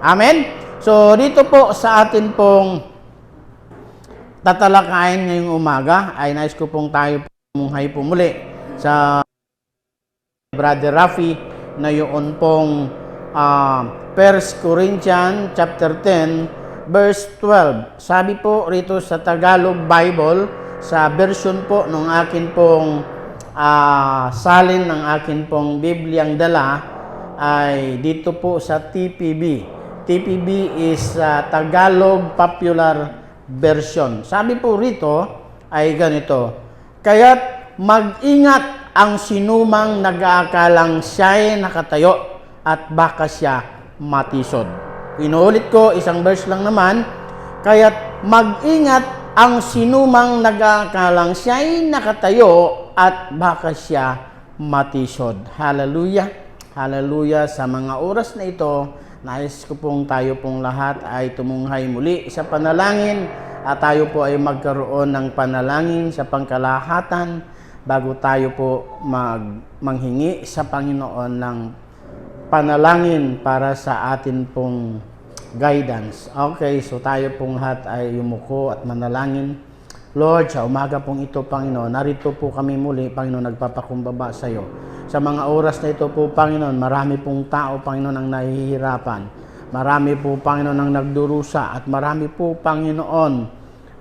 Amen? So, dito po sa atin pong tatalakayin ngayong umaga, ay nais ko pong tayo pumunghay po muli sa Brother Rafi na yun pong 1 Corinthians chapter 10, verse 12. Sabi po rito sa Tagalog Bible, sa version po ng akin pong salin ng akin pong Bibliang dala, ay dito po sa TPB. TPB is Tagalog Popular Version. Sabi po rito ay ganito, kaya't mag-ingat ang sinumang nag-aakalang siya'y nakatayo at baka siya matisod. Inuulit ko, isang verse lang naman, kaya't mag-ingat ang sinumang nag-aakalang siya'y nakatayo at baka siya matisod. Hallelujah! Hallelujah! Sa mga oras na ito, nais ko pong tayo pong lahat ay tumunghay muli sa panalangin at tayo po ay magkaroon ng panalangin sa pangkalahatan bago tayo po manghingi sa Panginoon ng panalangin para sa atin pong guidance. Okay, so tayo pong lahat ay yumuko at manalangin. Lord, sa umaga pong ito, Panginoon, narito po kami muli, Panginoon, nagpapakumbaba sa iyo. Sa mga oras na ito po, Panginoon, marami pong tao, Panginoon, ang nahihirapan. Marami po, Panginoon, ang nagdurusa. At marami po, Panginoon,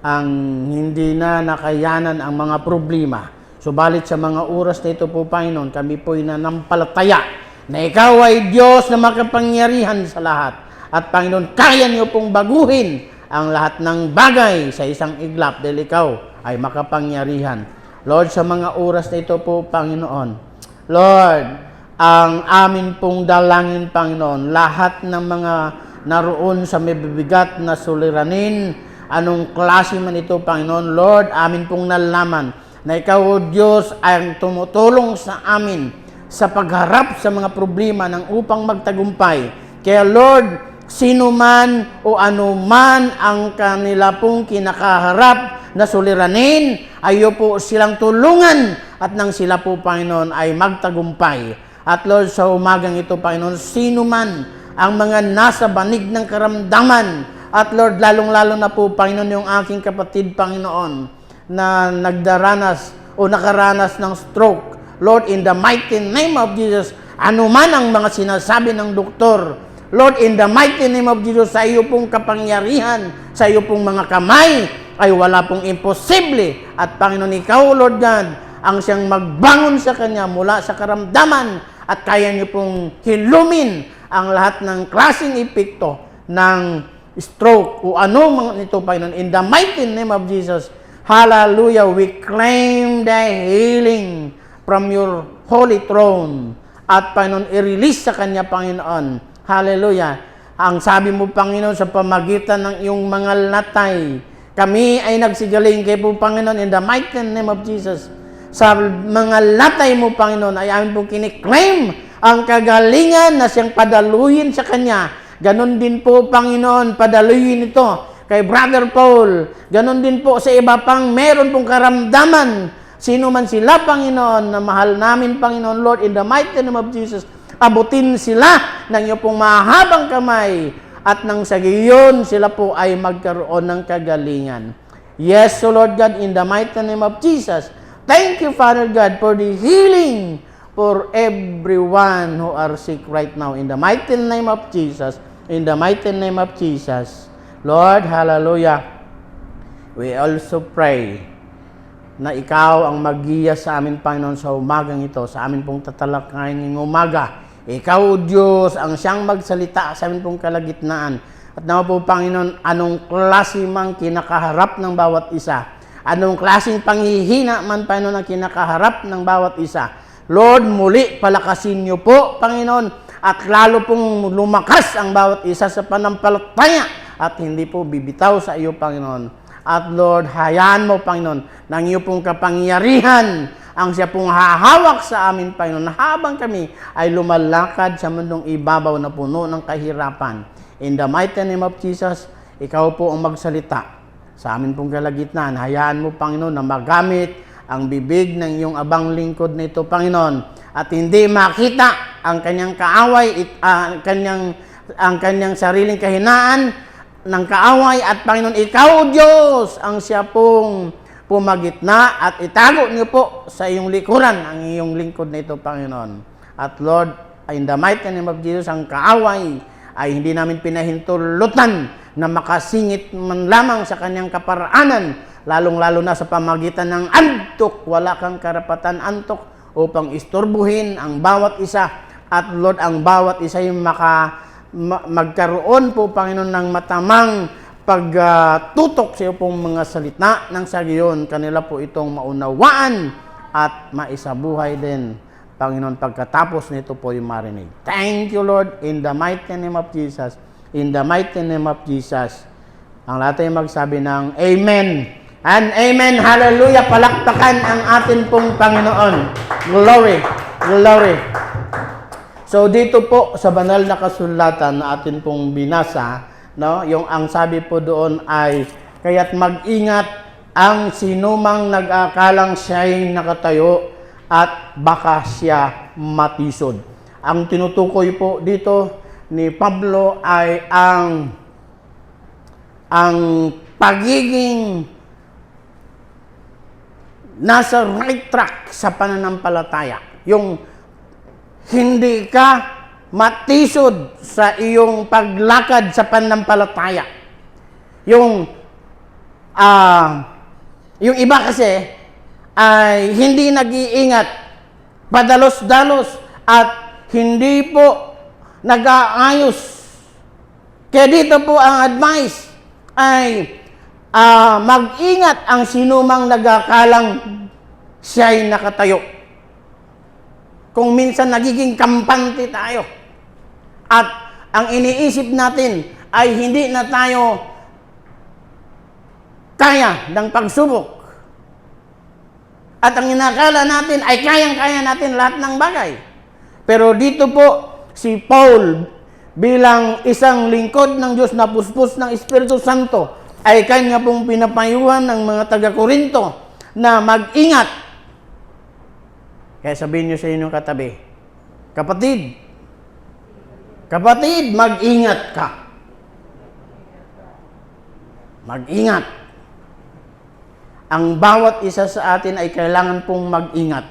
ang hindi na nakayanan ang mga problema. Subalit sa mga oras na ito po, Panginoon, kami po'y nanampalataya na Ikaw ay Diyos na makapangyarihan sa lahat. At, Panginoon, kaya niyo pong baguhin ang lahat ng bagay sa isang iglap dahil Ikaw ay makapangyarihan. Lord, sa mga oras na ito po, Panginoon, Lord, ang amin pong dalangin, Panginoon, lahat ng mga naroon sa may bibigat na suliranin, anong klase man ito, Panginoon, Lord, amin pong nalaman na Ikaw, O Diyos, ay tumutulong sa amin sa pagharap sa mga problema ng upang magtagumpay. Kaya, Lord, sino man o ano man ang kanila pong kinakaharap na suliranin, ayo po silang tulungan at nang sila po, Panginoon, ay magtagumpay. At Lord, sa umagang ito, Panginoon, sino man ang mga nasa banig ng karamdaman, at Lord, lalong-lalo na po, Panginoon, yung aking kapatid, Panginoon, na nakaranas ng stroke, Lord, in the mighty name of Jesus, ano man ang mga sinasabi ng doktor, Lord, in the mighty name of Jesus, sa iyo pong kapangyarihan, sa iyo pong mga kamay, ay wala pong imposible. At Panginoon, Ikaw, Lord God, ang siyang magbangon sa Kanya mula sa karamdaman at kaya niyo pong hilumin ang lahat ng klaseng epekto ng stroke o ano mga nito, Panginoon. In the mighty name of Jesus, hallelujah, we claim the healing from your holy throne. At Panginoon, i-release sa Kanya, Panginoon, hallelujah. Ang sabi mo, Panginoon, sa pamagitan ng iyong mga latay, kami ay nagsigaling kay po, Panginoon, in the mighty name of Jesus. Sa mga latay mo, Panginoon, ay amin pong kiniklaim ang kagalingan na siyang padaluyin sa Kanya. Ganon din po, Panginoon, padaluyin ito kay Brother Paul. Ganon din po sa iba pang meron pong karamdaman. Sino man sila, Panginoon, na mahal namin, Panginoon, Lord, in the mighty name of Jesus, abutin sila ng iyo pong mahabang kamay at nang sa gayon sila po ay magkaroon ng kagalingan. Yes, so Lord God, in the mighty name of Jesus, thank you, Father God, for the healing for everyone who are sick right now. In the mighty name of Jesus, in the mighty name of Jesus, Lord, hallelujah, we also pray na Ikaw ang maggiya sa amin, Panginoon, sa umagang ito, sa amin pong tatalakayin ngayong umaga. Ikaw, Diyos, ang siyang magsalita sa amin pong kalagitnaan. At naman po, Panginoon, anong klase mang kinakaharap ng bawat isa. Anong klaseng panghihina man, Panginoon, ang kinakaharap ng bawat isa. Lord, muli, palakasin niyo po, Panginoon, at lalo pong lumakas ang bawat isa sa panampalataya at hindi po bibitaw sa iyo, Panginoon. At Lord, hayaan mo, Panginoon, ng iyo pong kapangyarihan ang siya pong hahawak sa amin, Panginoon, habang kami ay lumalakad sa mundong ibabaw na puno ng kahirapan. In the mighty name of Jesus, Ikaw po ang magsalita sa amin pong kalagitnaan. Hayaan mo, Panginoon, na magamit ang bibig ng iyong abang lingkod na ito, Panginoon, at hindi makita ang kanyang kaaway, kanyang ang kanyang sariling kahinaan ng kaaway at Panginoon, ikaw, Diyos, ang siya pong pumagitna at itago niyo po sa iyong likuran ang iyong lingkod na ito, Panginoon. At Lord, in the mighty name of Jesus, ang kaaway ay hindi namin pinahintulutan na makasingit man lamang sa kanyang kaparaanan, lalong-lalo na sa pamagitan ng antok. Wala kang karapatan, antok, upang istorbuhin ang bawat isa. At Lord, ang bawat isa yung magkaroon po, Panginoon, ng matamang pagtutok sa iyo pong mga salita ng sa gayon kanila po itong maunawaan at maisabuhay din, Panginoon, pagkatapos nito po yung marinig. Thank you, Lord, in the mighty name of Jesus. In the mighty name of Jesus. Ang lahat ay magsabi ng Amen. And Amen. Hallelujah. Palakpakan ang atin pong Panginoon. Glory. Glory. So dito po sa banal na kasulatan na atin pong binasa, no, yung ang sabi po doon ay, kaya't mag-ingat ang sinumang nag-aakalang siya'y nakatayo at baka siya matisod. Ang tinutukoy po dito ni Pablo ay ang pagiging nasa right track sa pananampalataya. Yung hindi ka matisod sa iyong paglakad sa pananampalataya. Yung iba kasi ay hindi nag-iingat, padalos-dalos at hindi po nag-aayos. Kaya dito po ang advice ay mag-ingat ang sinumang nag-aakalang siya'y nakatayo. Kung minsan nagiging kampante tayo at ang iniisip natin ay hindi na tayo kaya ng pagsubok at ang inakala natin ay kayang-kaya natin lahat ng bagay. Pero dito po si Paul bilang isang lingkod ng Diyos na puspos ng Espiritu Santo ay kanya pong pinapayuhan ng mga taga-Korinto na mag-ingat. Kaya sabihin niyo sa inyong katabi, kapatid, mag-ingat ka. Mag-ingat. Ang bawat isa sa atin ay kailangan pong mag-ingat.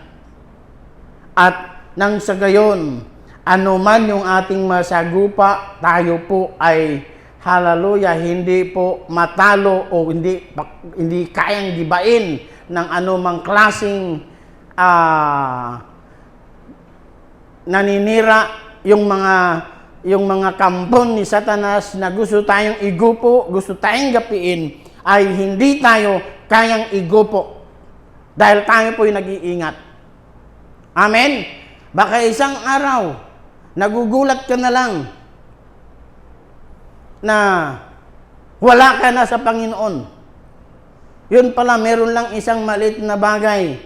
At nang sa gayon, ano man yung ating masagupa, tayo po ay hallelujah, hindi po matalo o hindi kayang gibain ng anumang klaseng naninira yung mga kampon ni Satanas na gusto tayong igupo, gusto tayong gapiin, ay hindi tayo kayang igupo dahil tayo po yung nag-iingat. Amen? Baka isang araw, nagugulat ka na lang na wala ka na sa Panginoon. Yun pala, meron lang isang maliit na bagay,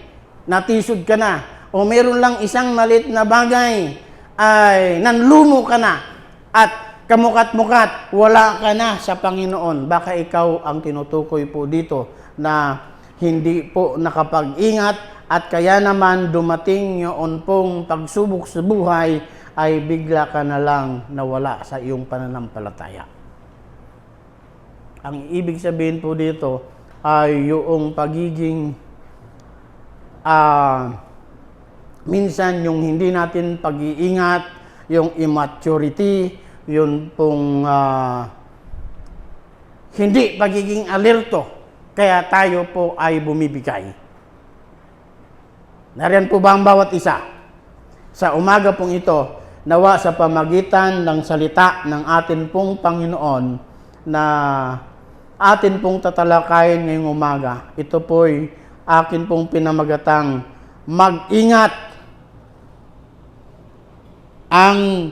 natisod ka na. O meron lang isang maliit na bagay, ay nanlumo ka na. At kamukat-mukat, wala ka na sa Panginoon. Baka ikaw ang tinutukoy po dito na hindi po nakapag-ingat at kaya naman dumating yun pong pagsubok sa buhay ay bigla ka na lang nawala sa iyong pananampalataya. Ang ibig sabihin po dito ay yung pagiging minsan yung hindi natin pag-iingat, yung immaturity, yun pong hindi pagiging alerto, kaya tayo po ay bumibigay. Nariyan po ba ang bawat isa? Sa umaga pong ito, nawa sa pamagitan ng salita ng atin pong Panginoon na atin pong tatalakayin ngayong umaga, ito po'y akin pong pinamagatang mag-ingat ang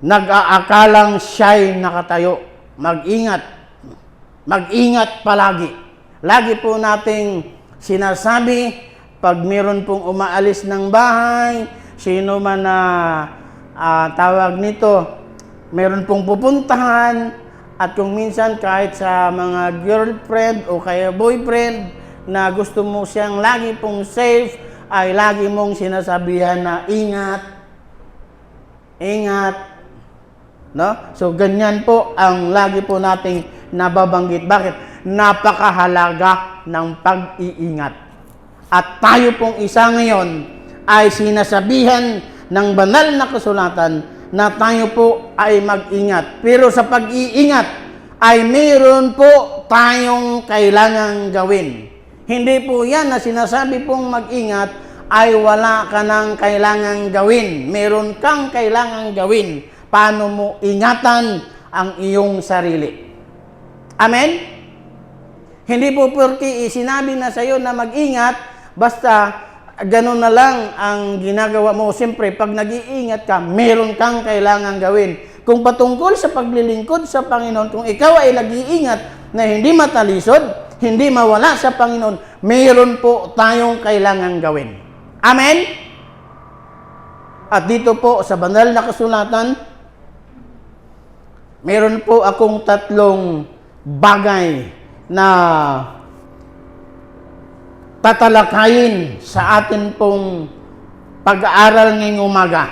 nag-aakalang siya'y nakatayo. Mag-ingat. Mag-ingat palagi. Lagi po nating sinasabi, pag meron pong umaalis ng bahay, sino man na tawag nito, meron pong pupuntahan, at kung minsan kahit sa mga girlfriend o kaya boyfriend na gusto mo siyang lagi pong safe, ay lagi mong sinasabihan na ingat, ingat, No? So, ganyan po ang lagi po nating nababanggit. Bakit? Napakahalaga ng pag-iingat. At tayo pong isa ngayon ay sinasabihan ng banal na kasulatan na tayo po ay mag-ingat. Pero sa pag-iingat ay mayroon po tayong kailangang gawin. Hindi po yan na sinasabi pong mag-ingat ay wala ka nang kailangang gawin. Meron kang kailangang gawin. Paano mo ingatan ang iyong sarili. Amen? Hindi po porque sinabi na sa iyo na mag-ingat, basta ganun na lang ang ginagawa mo. Siyempre, pag nag-iingat ka, meron kang kailangang gawin. Kung patungkol sa paglilingkod sa Panginoon, kung ikaw ay nag-iingat na hindi matalisod, hindi mawala sa Panginoon, meron po tayong kailangang gawin. Amen? At dito po sa banal na kasulatan, meron po akong 3 bagay na tatalakayin sa atin pong pag-aaral ngayong umaga.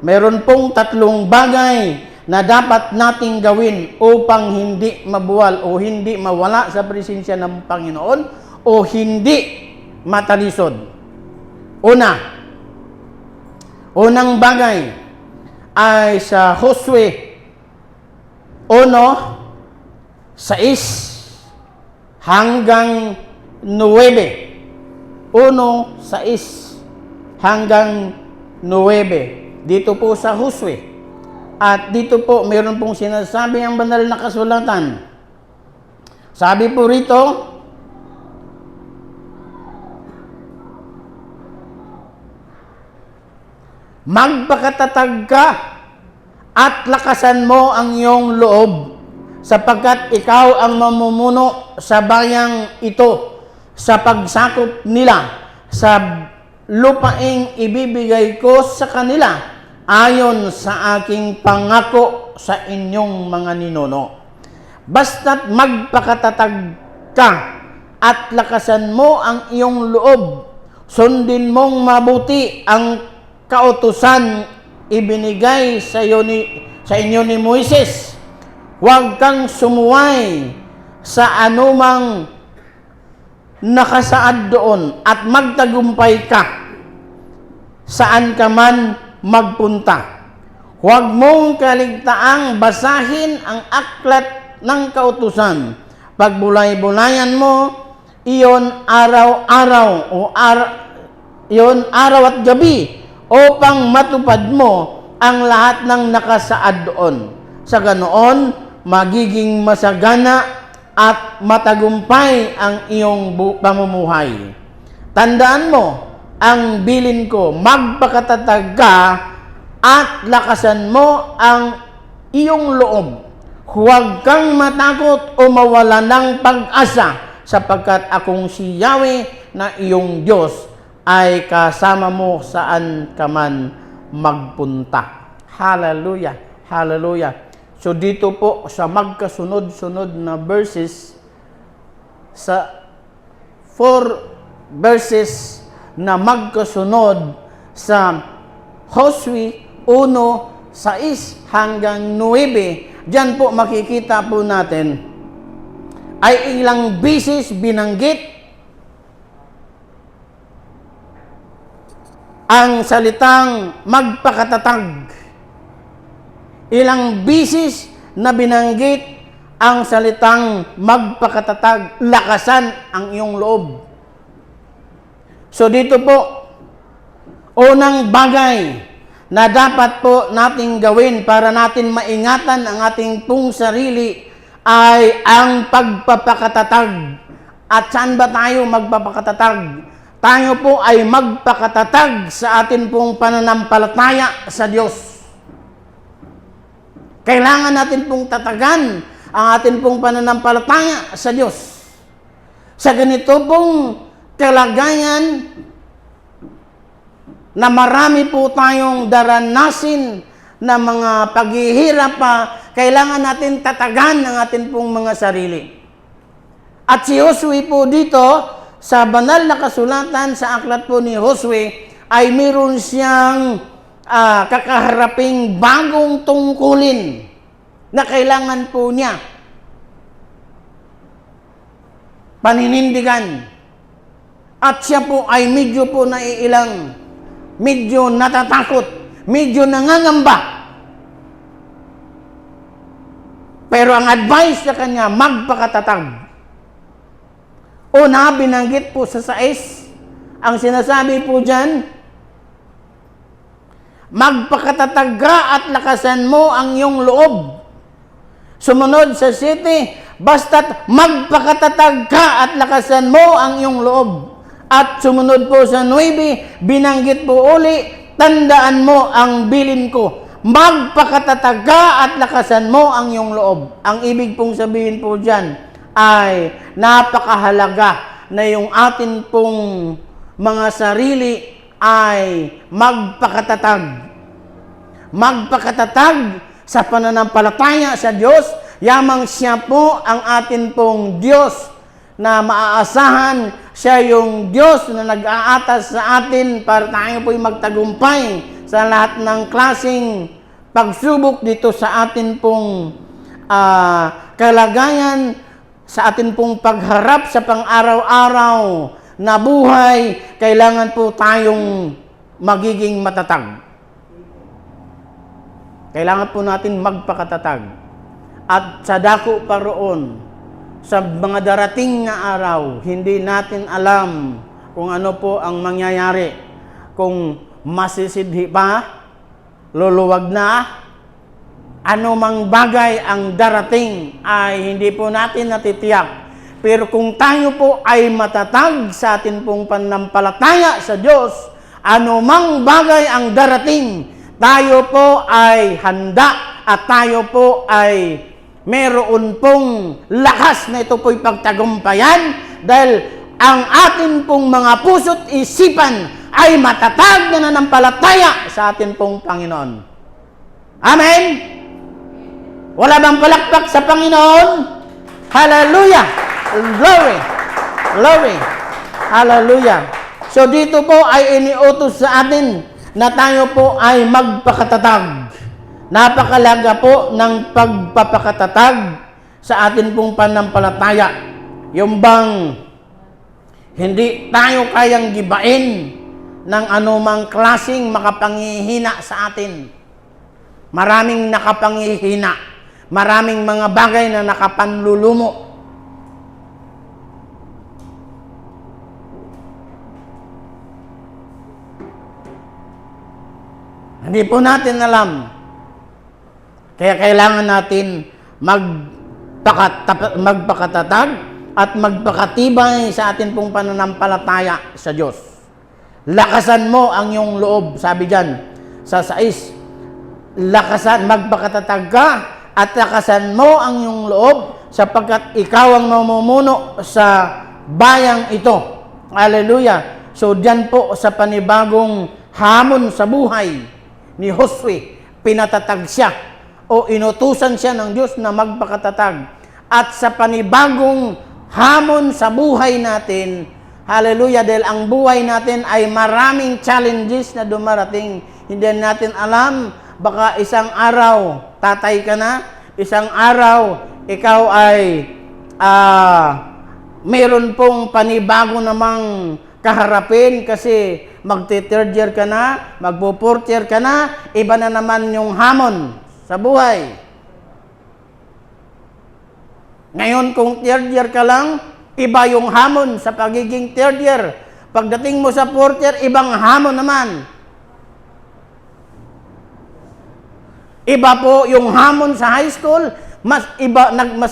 Meron pong 3 bagay na dapat nating gawin upang hindi mabuwal o hindi mawala sa presensya ng Panginoon o hindi matalisod. Unang bagay ay sa Josue 1:6 hanggang 9. 1:6 hanggang 9. Dito po sa Josue. At dito po, meron pong sinasabi ang banal na kasulatan. Sabi po rito, magpakatatag ka at lakasan mo ang iyong loob, sapagkat ikaw ang mamumuno sa bayang ito sa pagsakop nila sa lupaing ibibigay ko sa kanila ayon sa aking pangako sa inyong mga ninuno. Basta't magpakatatag ka at lakasan mo ang iyong loob, sundin mong mabuti ang kautusan ibinigay sa inyo ni Moises. Huwag kang sumuway sa anumang nakasaad doon at magtagumpay ka saan ka man magpunta. Huwag mong kaligtaang basahin ang aklat ng kautusan. Pagbulay-bulayan mo iyon araw-araw at gabi upang matupad mo ang lahat ng nakasaad doon. Sa ganoon, magiging masagana at matagumpay ang iyong pamumuhay. Tandaan mo, ang bilin ko, magpakatatag ka at lakasan mo ang iyong loob. Huwag kang matakot o mawala ng pag-asa, sapagkat akong si Yahweh na iyong Diyos ay kasama mo saan ka man magpunta. Hallelujah! Hallelujah! So dito po sa magkasunod-sunod na verses, sa 4 verses na magkasunod sa Josue 1:6 hanggang 9, diyan po makikita po natin ay ilang beses binanggit ang salitang magpakatatag. Ilang beses na binanggit ang salitang magpakatatag, lakasan ang iyong loob. So dito po, unang bagay na dapat po nating gawin para natin maingatan ang ating pong sarili ay ang pagpapakatatag. At saan ba tayo magpapakatatag? Tayo po ay magpakatatag sa atin pong pananampalataya sa Diyos. Kailangan natin pong tatagan ang atin pong pananampalataya sa Diyos. Sa ganito pong kalagayan na marami po tayong daranasin na mga paghihirap pa, kailangan natin tatagan ang atin pong mga sarili. At si Josue po dito, sa banal na kasulatan, sa aklat po ni Josue, ay meron siyang kakaharaping bagong tungkulin. na kailangan po niya paninindigan. At siya po ay medyo po naiilang, medyo natatakot, medyo nangangamba. Pero ang advice sa kanya, magpakatatag. Una, binanggit po sa 6, ang sinasabi po dyan, magpakatatag ka at lakasan mo ang iyong loob. Sumunod sa 7, basta't magpakatatag ka at lakasan mo ang iyong loob. At sumunod po sa 9, binanggit po uli, tandaan mo ang bilin ko. Magpakatatag ka at lakasan mo ang iyong loob. Ang ibig pong sabihin po dyan ay napakahalaga na yung atin pong mga sarili ay magpakatatag. Magpakatatag sa pananampalataya sa Diyos, yamang siya po ang atin pong Diyos na maaasahan. Siya yung Diyos na nag-aatas sa atin para tayo po'y magtagumpay sa lahat ng klaseng pagsubok dito sa atin pong kalagayan, sa atin pong pagharap sa pang-araw-araw na buhay. Kailangan po tayong magiging matatag. Kailangan po natin magpakatatag. At sa dako pa roon, sa mga darating na araw, hindi natin alam kung ano po ang mangyayari. Kung masisidhi pa, luluwag na, ano mang bagay ang darating ay hindi po natin natitiyak. Pero kung tayo po ay matatag sa atin pong pananampalataya sa Diyos, ano mang bagay ang darating, tayo po ay handa at tayo po ay meron pong lakas na ito po'y pagtagumpayan dahil ang atin pong mga puso't isipan ay matatag na nanampalataya sa atin pong Panginoon. Amen? Wala bang palakpak sa Panginoon? Hallelujah! Glory! Glory! Hallelujah! So dito po ay iniutos sa atin na tayo po ay magpakatatag. Napakalaga po ng pagpapakatatag sa atin pong pananampalataya. Yung bang hindi tayo kayang gibain ng anumang klaseng makapangihina sa atin. Maraming nakapangihina. Maraming mga bagay na nakapanlulumo. Hindi po natin alam. Kaya kailangan natin magpakatatag at magpakatibay sa atin pong pananampalataya sa Diyos. Lakasan mo ang iyong loob, sabi dyan sa 6. Magpakatatag ka at lakasan mo ang iyong loob sapagkat ikaw ang mamumuno sa bayang ito. Hallelujah! So dyan po sa panibagong hamon sa buhay ni Josue, pinatatag siya o inutusan siya ng Diyos na magpakatatag. At sa panibagong hamon sa buhay natin, hallelujah, dahil ang buhay natin ay maraming challenges na dumarating. Hindi natin alam, baka isang araw tatay ka na, isang araw ikaw ay meron pong panibago namang kaharapin kasi magti-third year ka na, magpo-fourth year ka na, iba na naman yung hamon sa buhay. Ngayon, kung third year ka lang, iba yung hamon sa pagiging third year. Pagdating mo sa fourth year, ibang hamon naman. Iba po yung hamon sa high school, mas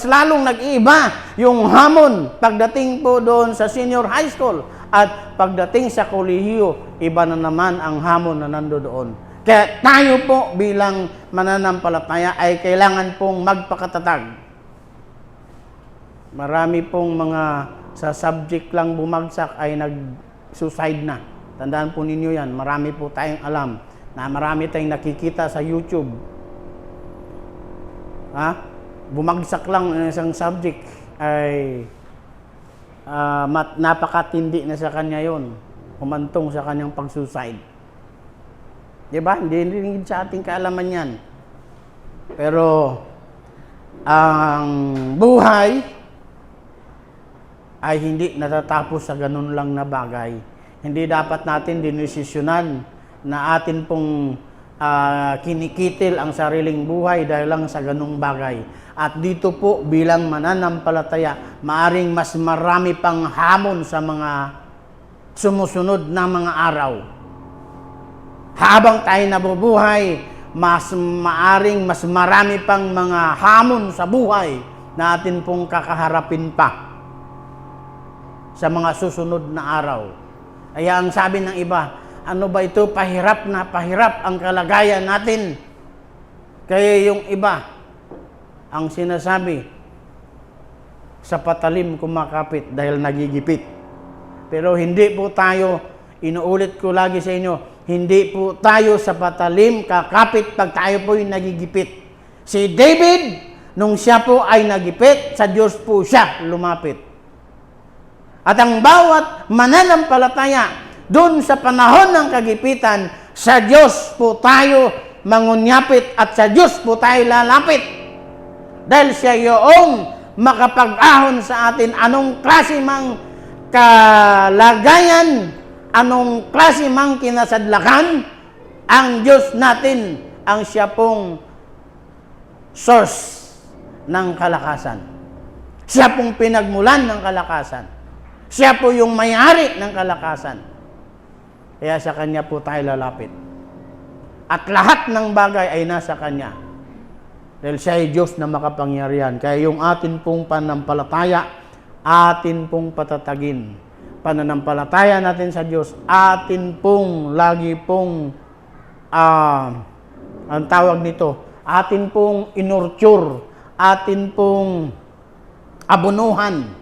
lalong nag-iiba yung hamon pagdating po doon sa senior high school. At pagdating sa kolehiyo, iba na naman ang hamon na nando doon. Kaya tayo po bilang mananampalataya ay kailangan pong magpakatatag. Marami pong mga sa subject lang bumagsak ay nag-suicide na. Tandaan po ninyo yan. Marami po tayong alam na marami tayong nakikita sa YouTube. Bumagsak lang ng isang subject ay napakatindi na sa kanya yon. Humantong sa kanyang pag-suicide. Diba? Hindi rin sa ating kaalaman yan. Pero ang buhay ay hindi natatapos sa ganun lang na bagay. Hindi dapat natin dinesisyonan na atin pong kinikitil ang sariling buhay dahil lang sa ganung bagay. At dito po bilang mananampalataya, maaring mas marami pang hamon sa mga sumusunod na mga araw. Habang tayo nabubuhay, mas marami pang mga hamon sa buhay na atin pong kakaharapin pa sa mga susunod na araw. Kaya ang sabi ng iba, ano ba ito? Pahirap na pahirap ang kalagayan natin. Kaya yung iba, ang sinasabi, sa patalim kumakapit dahil nagigipit. Pero hindi po tayo, inuulit ko lagi sa inyo, hindi po tayo sa patalim kakapit pag tayo po yung nagigipit. Si David, nung siya po ay nagipit, sa Diyos po siya lumapit. At ang bawat mananampalataya, doon sa panahon ng kagipitan, sa Diyos po tayo mangunyapit at sa Diyos po tayo lalapit. Dahil siya yung makapag-ahon sa atin anong klase mang kalagayan, anong klase mang kinasadlakan, ang Diyos natin ang siya pong source ng kalakasan. Siya pong pinagmulan ng kalakasan. Siya po yung may-ari ng kalakasan. Kaya sa Kanya po tayo lalapit. At lahat ng bagay ay nasa Kanya. Dahil siya ay Diyos na makapangyarihan. Kaya yung atin pong pananampalataya, atin pong patatagin. Pananampalataya natin sa Diyos, atin pong lagi pong ang tawag nito, atin pong inurture, atin pong abunuhan,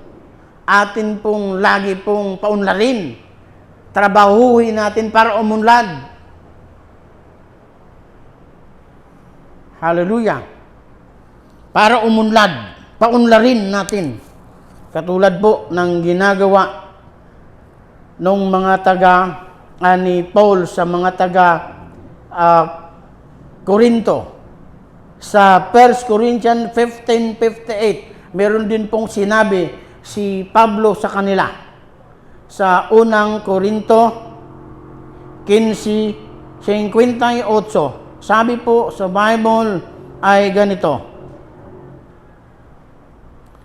atin pong lagi pong paunlarin, trabahuhin natin para umunlad. Hallelujah. Para umunlad, paunlarin natin. Katulad po ng ginagawa nung mga ni Paul sa mga taga Corinto. Sa 1 Corinthians 15:58, meron din pong sinabi si Pablo sa kanila. Sa unang Korinto 15:58, sabi po sa Bible ay ganito.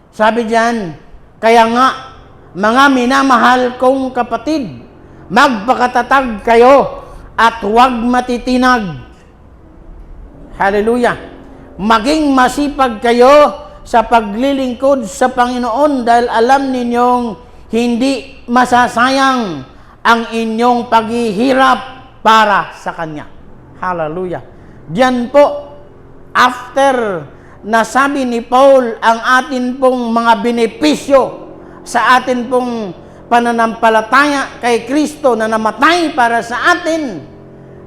Sabi diyan, kaya nga, mga minamahal kong kapatid, magpakatatag kayo at huwag matitinag. Hallelujah. Maging masipag kayo sa paglilingkod sa Panginoon dahil alam ninyong hindi masasayang ang inyong paghihirap para sa Kanya. Hallelujah. Diyan po, after nasabi ni Paul ang atin pong mga benepisyo sa atin pong pananampalataya kay Kristo na namatay para sa atin,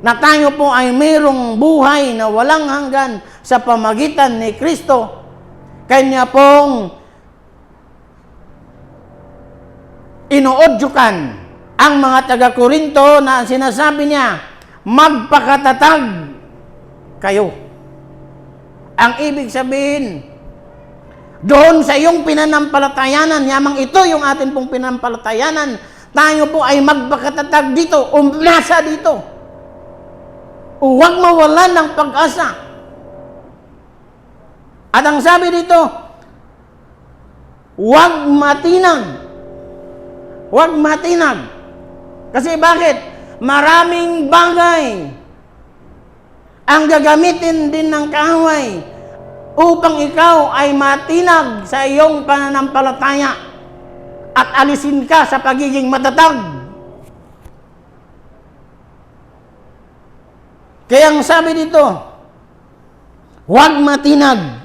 na tayo po ay mayroong buhay na walang hanggan sa pamagitan ni Kristo, Kanya pong inuudyukan ang mga taga-Korinto na sinasabi niya, magpakatatag kayo. Ang ibig sabihin, doon sa iyong pinanampalatayanan, yamang ito yung atin pong pinanampalatayanan, tayo po ay magpakatatag dito, umlasa dito. Huwag mawalan ng pag-asa. At ang sabi dito, huwag matinag. Huwag matinag. Kasi bakit? Maraming bagay ang gagamitin din ng kaaway upang ikaw ay matinag sa iyong pananampalataya at alisin ka sa pagiging matatag. Kaya ang sabi dito, huwag matinag.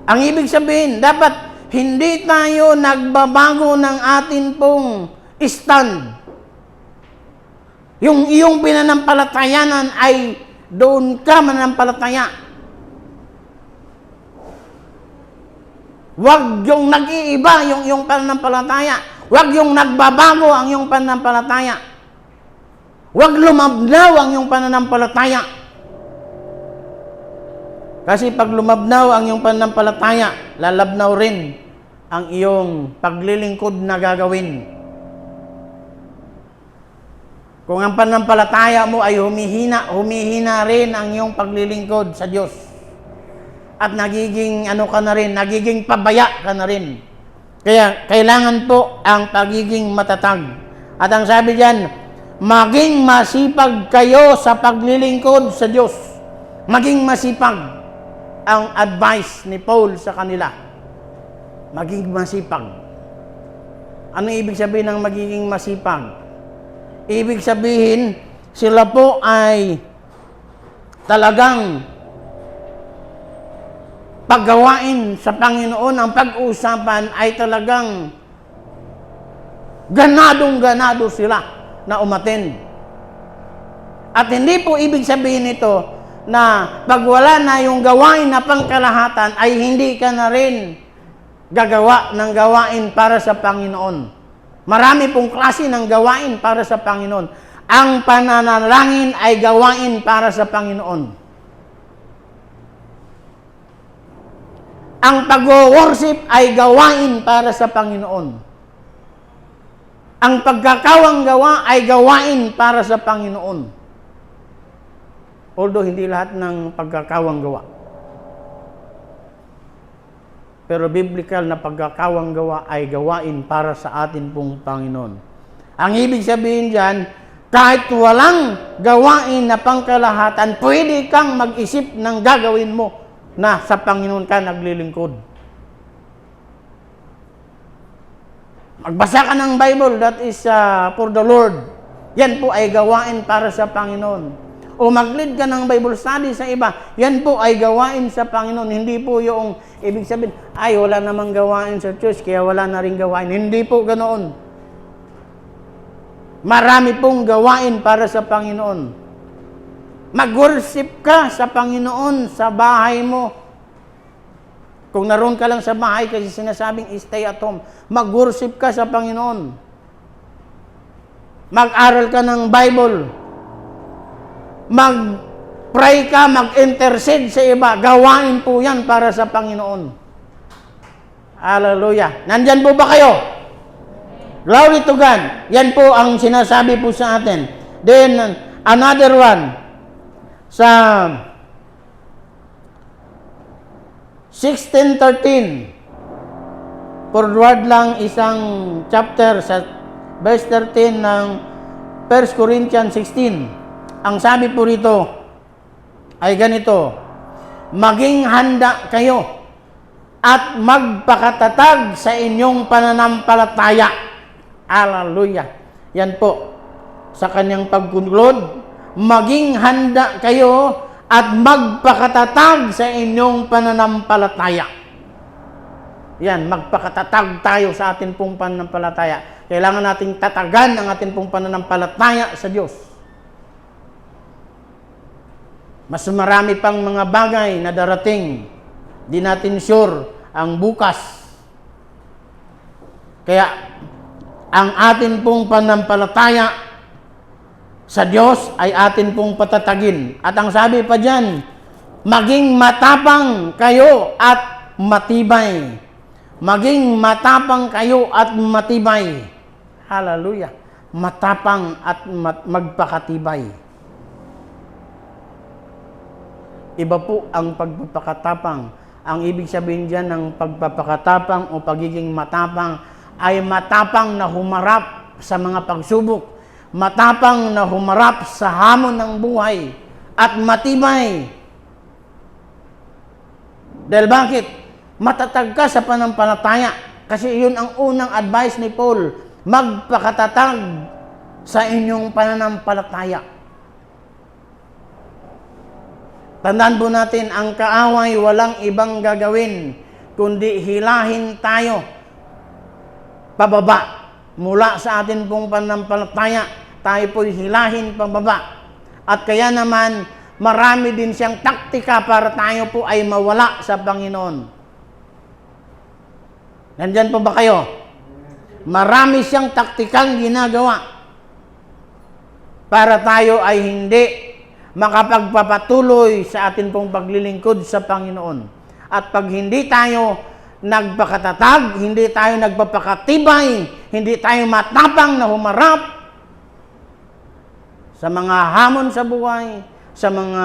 Ang ibig sabihin, dapat hindi tayo nagbabago ng atin pong stand. Yung iyong pinanampalatayanan ay doon ka mananampalataya. Huwag yung nag-iiba yung iyong pananampalataya. Huwag yung nagbabago ang iyong pananampalataya. Huwag lumablaw ang iyong pananampalataya. Kasi pag lumabnaw ang iyong pananampalataya, lalabnaw rin ang iyong paglilingkod na gagawin. Kung ang pananampalataya mo ay humihina rin ang iyong paglilingkod sa Diyos. At nagiging nagiging pabaya ka na rin. Kaya kailangan po ang pagiging matatag. At ang sabi diyan, maging masipag kayo sa paglilingkod sa Diyos. Maging masipag ang advice ni Paul sa kanila. Maging masipag. Ano ibig sabihin ng magiging masipag? Ibig sabihin, sila po ay talagang paggawain sa Panginoon. Ang pag-uusapan ay talagang ganadong-ganado sila na umattend. At hindi po ibig sabihin nito na pag wala na yung gawain na pangkalahatan ay hindi ka na rin gagawa ng gawain para sa Panginoon. Marami pong klase ng gawain para sa Panginoon. Ang pananalangin ay gawain para sa Panginoon. Ang pag-worship ay gawain para sa Panginoon. Ang pagkakawang gawa ay gawain para sa Panginoon. Although hindi lahat ng pagkakawang gawa. Pero biblical na pagkakawang gawa ay gawain para sa atin pong Panginoon. Ang ibig sabihin dyan, kahit walang gawain na pangkalahatan, pwede kang mag-isip ng gagawin mo na sa Panginoon ka naglilingkod. Magbasa ka ng Bible, that is for the Lord. Yan po ay gawain para sa Panginoon. O mag-lead ka ng Bible study sa iba, yan po ay gawain sa Panginoon. Hindi po yung ibig sabihin, ay wala namang gawain sa church, kaya wala na rin gawain. Hindi po ganoon. Marami pong gawain para sa Panginoon. Mag-worship ka sa Panginoon sa bahay mo. Kung naroon ka lang sa bahay kasi sinasabing stay at home, mag-worship ka sa Panginoon. Mag-aral ka ng Bible. Mag-pray ka, mag-intercede sa iba. Gawain po yan para sa Panginoon. Hallelujah. Nandyan po ba kayo? Glory to God. Yan po ang sinasabi po sa atin. Then, another one. Sa 16:13. Forward lang isang chapter sa verse 13 ng 1 Corinthians 16. Ang sabi po rito ay ganito, maging handa kayo at magpakatatag sa inyong pananampalataya. Hallelujah. Yan po, sa kanyang pag-conclude, maging handa kayo at magpakatatag sa inyong pananampalataya. Yan, magpakatatag tayo sa atin pong pananampalataya. Kailangan nating tatagan ang atin pong pananampalataya sa Diyos. Mas marami pang mga bagay na darating. Di natin sure ang bukas. Kaya, ang atin pong pananampalataya sa Diyos ay atin pong patatagin. At ang sabi pa dyan, maging matapang kayo at matibay. Maging matapang kayo at matibay. Hallelujah. Matapang at magpakatibay. Iba po ang pagpapakatapang. Ang ibig sabihin dyan ng pagpapakatapang o pagiging matapang ay matapang na humarap sa mga pagsubok. Matapang na humarap sa hamon ng buhay. At matibay. Dahil bakit? Matatag ka sa pananampalataya. Kasi yun ang unang advice ni Paul. Magpakatatag sa inyong pananampalataya. Tandaan po natin, ang kaaway walang ibang gagawin, kundi hilahin tayo pababa. Mula sa atin pong pananampalataya, tayo po'y hilahin pababa. At kaya naman, marami din siyang taktika para tayo po ay mawala sa Panginoon. Nandyan po ba kayo? Marami siyang taktikang ginagawa para tayo ay hindi makapagpapatuloy sa atin pong paglilingkod sa Panginoon. At pag hindi tayo nagpakatatag, hindi tayo nagpapakatibay, hindi tayo matapang na humarap sa mga hamon sa buhay, sa mga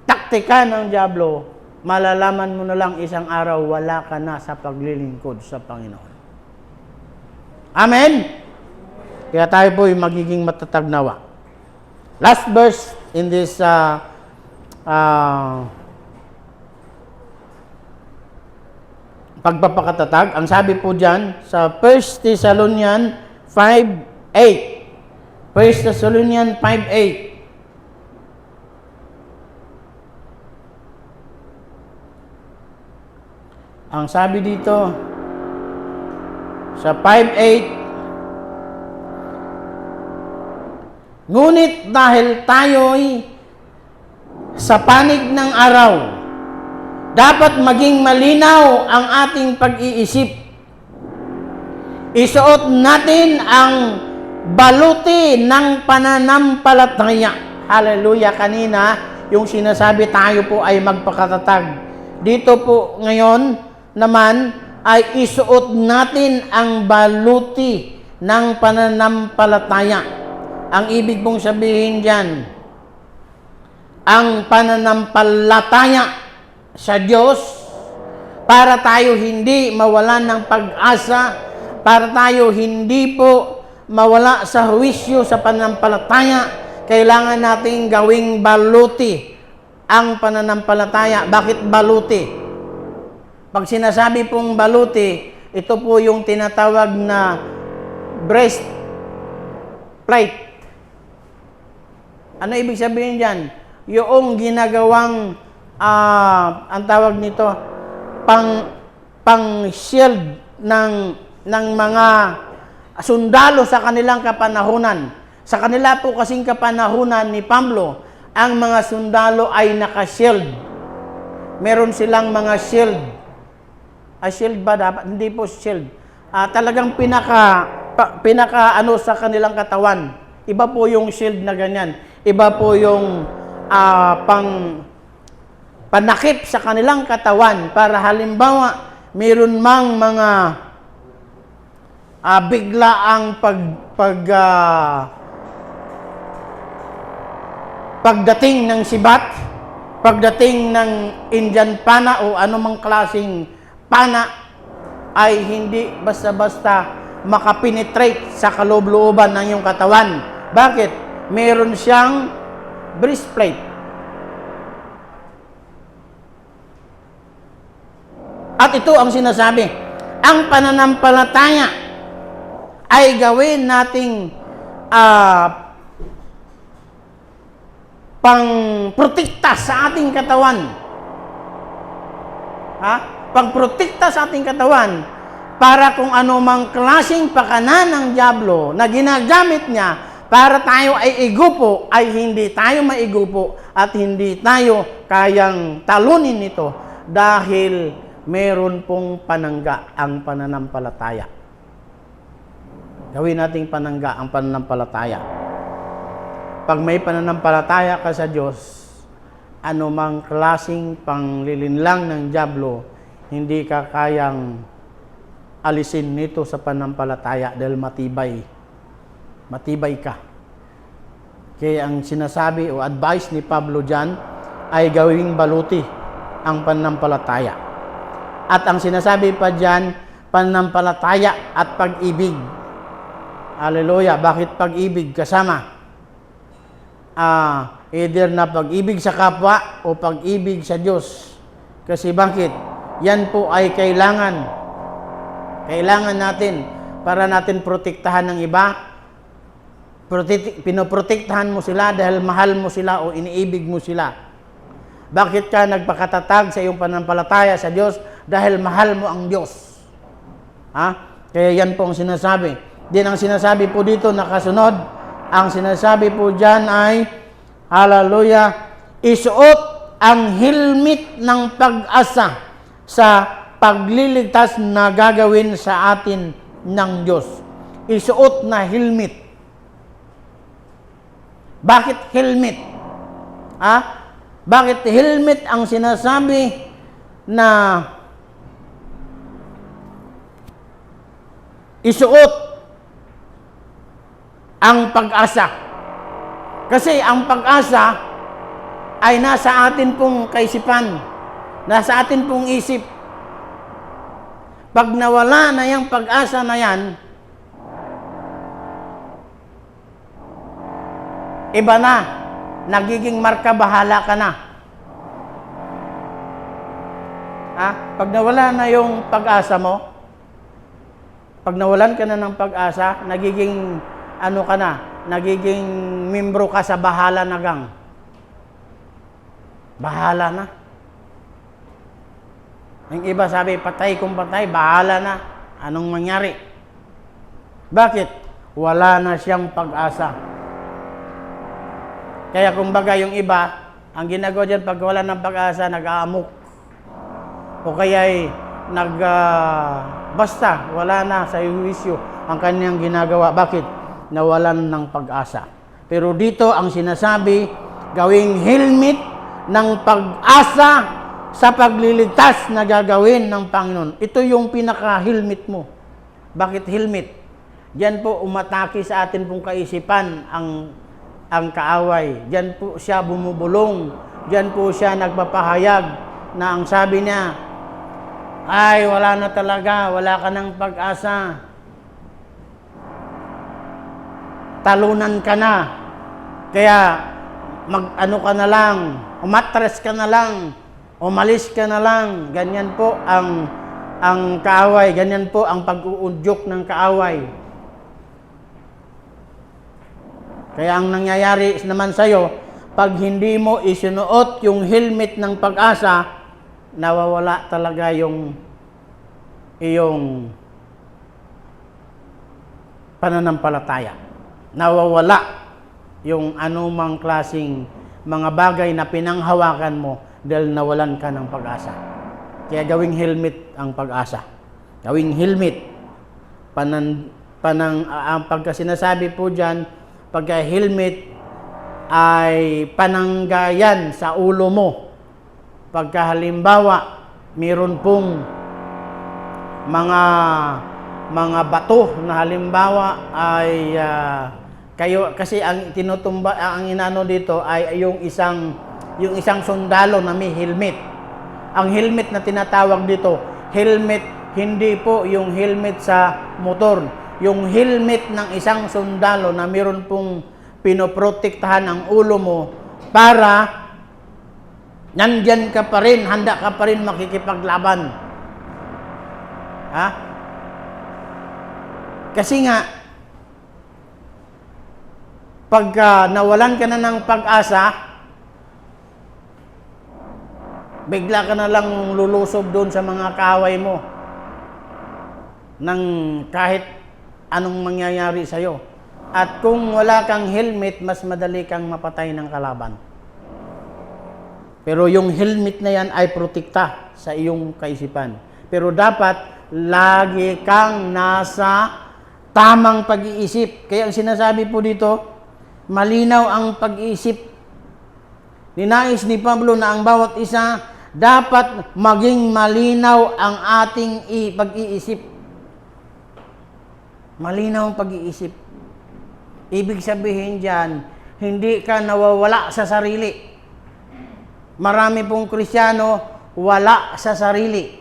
taktika ng dyablo, malalaman mo na lang isang araw wala ka na sa paglilingkod sa Panginoon. Amen? Kaya tayo po'y magiging matatag nawa. Last verse in this pagpapakatatag, ang sabi po dyan sa 1 Thessalonians 5:8. 1 Thessalonians 5:8. Ang sabi dito sa 5:8, ngunit dahil tayo'y sa panig ng araw, dapat maging malinaw ang ating pag-iisip. Isuot natin ang baluti ng pananampalataya. Hallelujah. Kanina, yung sinasabi tayo po ay magpakatatag. Dito po ngayon naman ay isuot natin ang baluti ng pananampalataya. Ang ibig pong sabihin dyan, ang pananampalataya sa Diyos para tayo hindi mawalan ng pag-asa, para tayo hindi po mawala sa huwisyo sa pananampalataya, kailangan nating gawing baluti ang pananampalataya. Bakit baluti? Pag sinasabi pong baluti, ito po yung tinatawag na breastplate. Ano ibig sabihin dyan? Yung ginagawang ang tawag nito, pang-shield ng mga sundalo sa kanilang kapanahunan. Sa kanila po kasing kapanahunan ni Pablo, ang mga sundalo ay naka-shield. Meron silang mga shield. Shield ba dapat? Hindi po shield. Talagang pinaka sa kanilang katawan. Iba po yung shield na ganyan. Iba po yung panakip sa kanilang katawan para halimbawa mayroon mang mga biglaang pagdating ng sibat, pagdating ng Indian pana o anumang klaseng pana, ay hindi basta-basta makapenetrate sa kaloob-looban ng iyong katawan. Bakit? Meron siyang breastplate. At ito ang sinasabi, ang pananampalataya ay gawin nating pang-protekta sa ating katawan. Pang-protekta sa ating katawan para kung anumang klaseng pakanan ng dyablo na ginagamit niya para tayo ay igupo, ay hindi tayo maigupo at hindi tayo kayang talunin nito dahil meron pong panangga ang pananampalataya. Gawin nating panangga ang pananampalataya. Pag may pananampalataya ka sa Diyos, anumang klaseng panglilinlang ng dyablo, hindi ka kayang alisin nito sa pananampalataya dahil matibay. Matibay ka. Kaya ang sinasabi o advice ni Pablo dyan ay gawing baluti ang pananampalataya. At ang sinasabi pa dyan, pananampalataya at pag-ibig. Hallelujah. Bakit pag-ibig kasama? Either na pag-ibig sa kapwa o pag-ibig sa Diyos. Kasi bakit? Yan po ay kailangan. Kailangan natin para natin protektahan ng iba. Pinoprotektahan mo sila dahil mahal mo sila o iniibig mo sila. Bakit ka nagpakatatag sa iyong pananampalataya sa Diyos? Dahil mahal mo ang Diyos. Kaya yan po ang sinasabi. Din ang sinasabi po dito, nakasunod, ang sinasabi po dyan ay, hallelujah, isuot ang helmet ng pag-asa sa pagliligtas na gagawin sa atin ng Diyos. Isuot na helmet. Bakit helmet? Bakit helmet ang sinasabi na isuot ang pag-asa? Kasi ang pag-asa ay nasa atin pong kaisipan, nasa atin pong isip. Pag nawala na yung pag-asa na yan, iba na, nagiging marka-bahala ka na. Pag nawala na yung pag-asa mo, pag nawalan ka na ng pag-asa, nagiging ano ka na, nagiging membro ka sa bahala na gang. Bahala na. Yung iba sabi, patay kung patay, bahala na. Anong mangyari? Bakit? Wala na siyang pag-asa. Kaya kumbaga yung iba, ang ginagawa dyan pag wala ng pag-asa, nag-aamok. O kaya'y basta, wala na sa juwisyo ang kanyang ginagawa. Bakit? Nawalan ng pag-asa. Pero dito ang sinasabi, gawing helmet ng pag-asa sa pagliligtas na gagawin ng Panginoon. Ito yung pinaka-helmet mo. Bakit helmet? Diyan po umatake sa atin pong kaisipan ang kaaway. Diyan po siya bumubulong. Diyan po siya nagpapahayag na ang sabi niya, ay wala na talaga, wala ka ng pag-asa. Talunan ka na. Kaya mag-ano ka na lang, umatres ka na lang, umalis ka na lang. Ganyan po ang kaaway, ganyan po ang pag-uudyok ng kaaway. Kaya ang nangyayari naman sa'yo, pag hindi mo isinuot yung helmet ng pag-asa, nawawala talaga yung iyong pananampalataya. Nawawala yung anumang klaseng mga bagay na pinanghawakan mo dahil nawalan ka ng pag-asa. Kaya gawing helmet ang pag-asa. Gawing helmet. Pagka sinasabi po dyan, pagka helmet ay pananggayan sa ulo mo. Pagka halimbawa, mayroon pong mga bato na halimbawa ay kayo kasi ang tinutumba ang inano dito ay yung isang sundalo na may helmet. Ang helmet na tinatawag dito, helmet hindi po yung helmet sa motor, yung helmet ng isang sundalo na mayroon pong pinoprotektahan ang ulo mo para nandyan ka pa rin, handa ka pa rin makikipaglaban. Kasi nga, pagka nawalan ka na ng pag-asa, bigla ka na lang lulusob doon sa mga kaaway mo ng kahit anong mangyayari sa'yo. At kung wala kang helmet, mas madali kang mapatay ng kalaban. Pero yung helmet na yan ay protekta sa iyong kaisipan. Pero dapat lagi kang nasa tamang pag-iisip. Kaya ang sinasabi po dito, malinaw ang pag-iisip. Ninais ni Pablo na ang bawat isa dapat maging malinaw ang ating pag-iisip. Malinaw ang pag-iisip. Ibig sabihin dyan, hindi ka nawawala sa sarili. Marami pong Kristiyano wala sa sarili.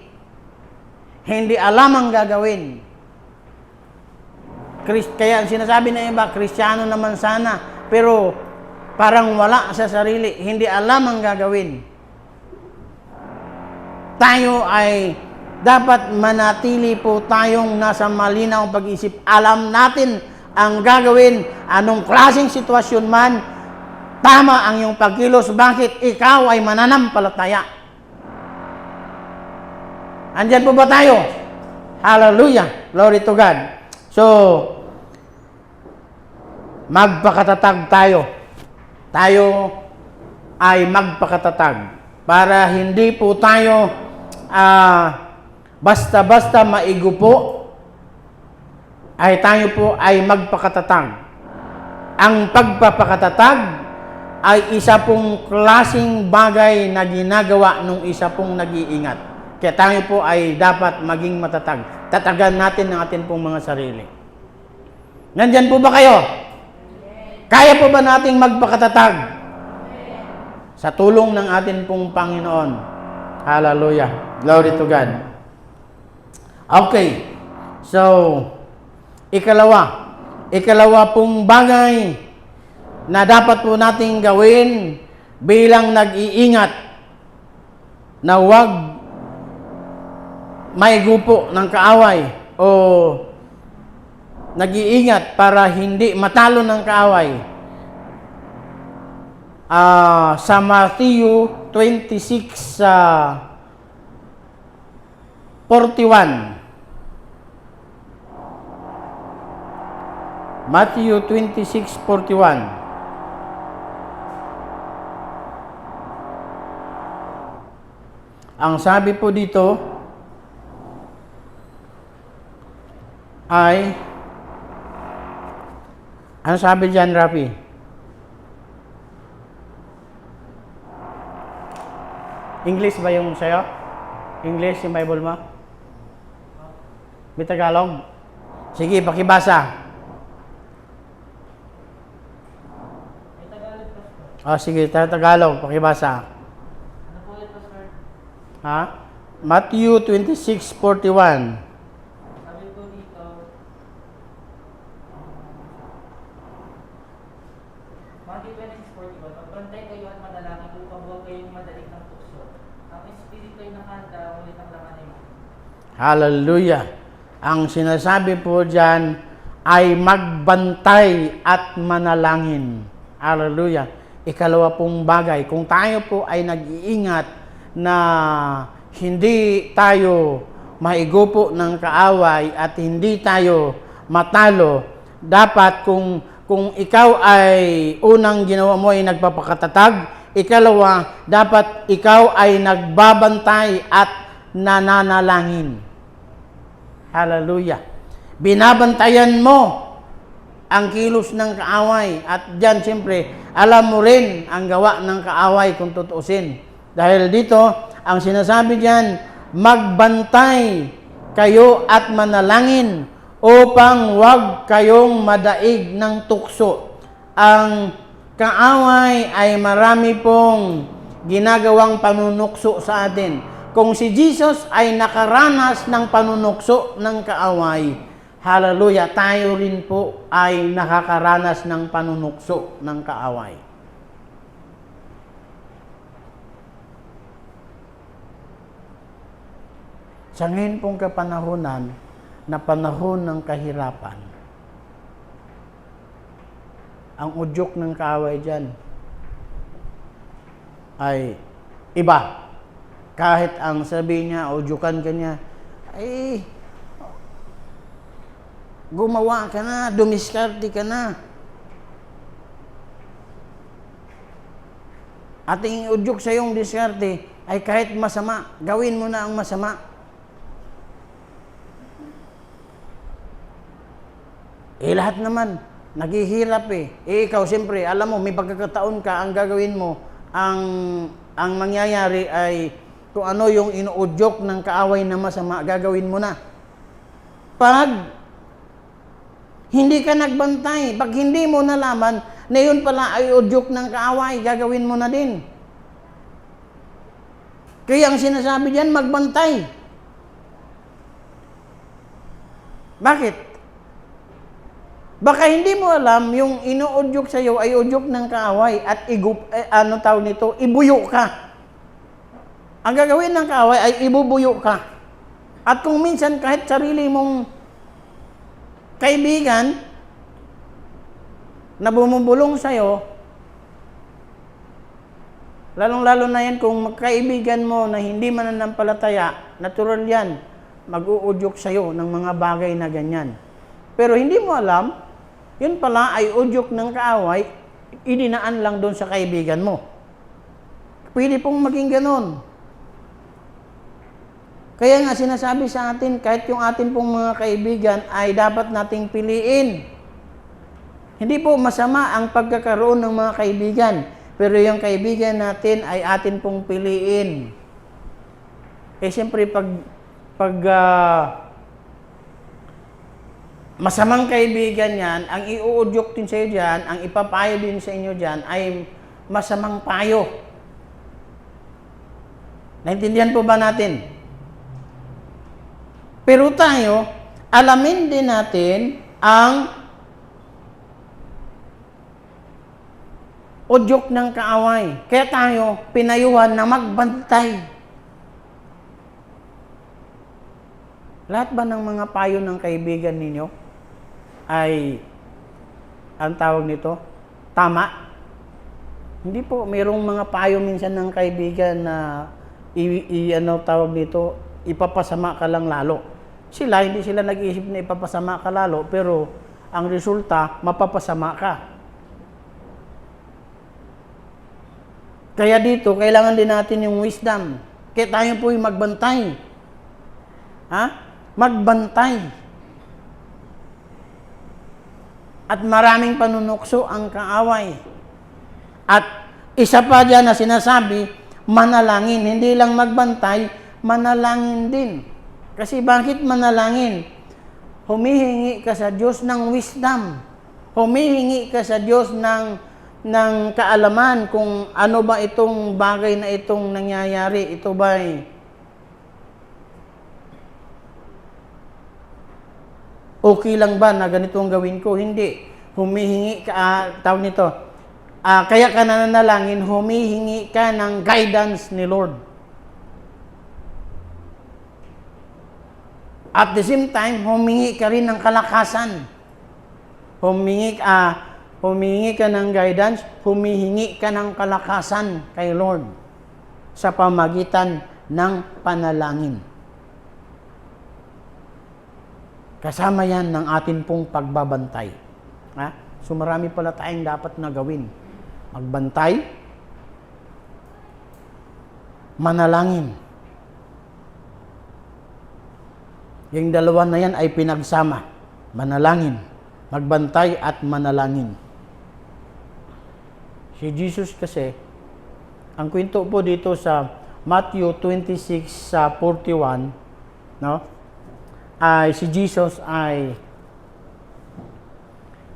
Hindi alam ang gagawin. Kaya ang sinasabi ng iba, Kristiyano naman sana, pero parang wala sa sarili. Hindi alam ang gagawin. Tayo ay dapat manatili po tayong nasa malinaw pag-isip. Alam natin ang gagawin, anong klaseng sitwasyon man, tama ang iyong pagkilos. Bakit? Ikaw ay mananampalataya. Andyan po ba tayo? Hallelujah! Glory to God. So, magpakatatag tayo. Tayo ay magpakatatag. Para hindi po tayo basta-basta maigupo, ay tayo po ay magpakatatag. Ang pagpapakatatag ay isa pong klaseng bagay na ginagawa nung isa pong nag-iingat. Kaya tayo po ay dapat maging matatag. Tatagan natin ang atin pong mga sarili. Nandyan po ba kayo? Kaya po ba nating magpakatatag? Sa tulong ng atin pong Panginoon. Hallelujah. Glory to God. Okay. So, ikalawa pong bagay na dapat po nating gawin bilang nag-iingat na huwag maigupo ng kaaway o nag-iingat para hindi matalo ng kaaway. Sa Matthew 26:41. Matthew 26:41. Ang sabi po dito ay, ano sabi dyan, Rafi? English ba yung sa'yo? English yung Bible mo? May Tagalog? Sige, pakibasa. Sige, Tagalog, pakibasa. Ano po ito, sir? Ha? Matthew 26:41. Sabi po dito, Matthew 26:41, magbantay kayo at manalangin upang huwag kayong madaling ng tukso. Ang espiritu ay nakahanda, ngunit ang laman ay mati. Hallelujah. Ang sinasabi po dyan ay magbantay at manalangin. Hallelujah. Ikalawa pong bagay, kung tayo po ay nag-iingat na hindi tayo maigupo ng kaaway at hindi tayo matalo, dapat kung ikaw ay unang ginawa mo ay nagpapakatatag, ikalawa, dapat ikaw ay nagbabantay at nananalangin. Hallelujah. Binabantayan mo ang kilos ng kaaway. At dyan, siyempre, alam mo rin ang gawa ng kaaway kung tutuusin. Dahil dito, ang sinasabi dyan, magbantay kayo at manalangin upang huwag kayong madaig ng tukso. Ang kaaway ay marami pong ginagawang panunukso sa atin. Kung si Jesus ay nakaranas ng panunukso ng kaaway, hallelujah, tayo rin po ay nakakaranas ng panunukso ng kaaway. Sa ngayon pong kapanahunan, na panahon ng kahirapan, ang udyok ng kaaway dyan ay iba. Kahit ang sabi niya, udyukan ka niya, ay, gumawa ka na, dumiskarte ka na. Ating udyok sa iyong diskarte ay kahit masama, gawin mo na ang masama. Lahat naman, naghihirap ikaw, siyempre, alam mo, may pagkakataon ka, ang gagawin mo, ang mangyayari ay kung ano yung inuudyok ng kaaway na masama, gagawin mo na. Pag hindi ka nagbantay, pag hindi mo nalaman na yun pala ay udyok ng kaaway, gagawin mo na din. Kaya ang sinasabi diyan, magbantay. Bakit? Baka hindi mo alam yung inuudyok sa iyo ay udyok ng kaaway at ibuyo ka. Ang gagawin ng kaaway ay ibubuyo ka. At kung minsan kahit sarili mong kaibigan na bumubulong sa iyo, lalong-lalo na yan kung magkaibigan mo na hindi mananampalataya, natural yan, mag-uudyok sa iyo ng mga bagay na ganyan. Pero hindi mo alam, yun pala ay udyok ng kaaway, idinaan lang doon sa kaibigan mo. Pwede pong maging ganon. Kaya nga sinasabi sa atin, kahit yung atin pong mga kaibigan ay dapat nating piliin. Hindi po masama ang pagkakaroon ng mga kaibigan. Pero yung kaibigan natin ay atin pong piliin. Siyempre, masamang kaibigan yan, ang iuudyok din sa iyo dyan, ang ipapayo din sa inyo dyan, ay masamang payo. Naintindihan po ba natin? Pero tayo, alamin din natin ang udyok ng kaaway. Kaya tayo, pinayuhan na magbantay. Lahat ba ng mga payo ng kaibigan ninyo ay, ang tawag nito, tama? Hindi po, mayroong mga payo minsan ng kaibigan na tawag nito, ipapasama ka lang lalo. Hindi sila nag-iisip na ipapasama ka lalo, pero ang resulta, mapapasama ka. Kaya dito, kailangan din natin yung wisdom. Kaya tayo po yung magbantay. Magbantay. At maraming panunukso ang kaaway. At isa pa dyan na sinasabi, manalangin. Hindi lang magbantay, manalangin din. Kasi bakit manalangin? Humihingi ka sa Diyos ng wisdom. Humihingi ka sa Diyos ng kaalaman kung ano ba itong bagay na itong nangyayari. Ito ba'y okay lang ba na ganito ang gawin ko? Hindi. Humihingi ka, tawag nito, kaya ka nananalangin, humihingi ka ng guidance ni Lord. At the same time, humingi ka rin ng kalakasan. Humingi ka ng guidance, humihingi ka ng kalakasan kay Lord sa pamagitan ng panalangin. Kasama yan ng atin pong pagbabantay. So marami pala tayong dapat na gawin. Magbantay, manalangin. Yung dalawa na yan ay pinagsama. Manalangin, magbantay at manalangin. Si Jesus kasi, ang kwento po dito sa Matthew 26:41, ay si Jesus ay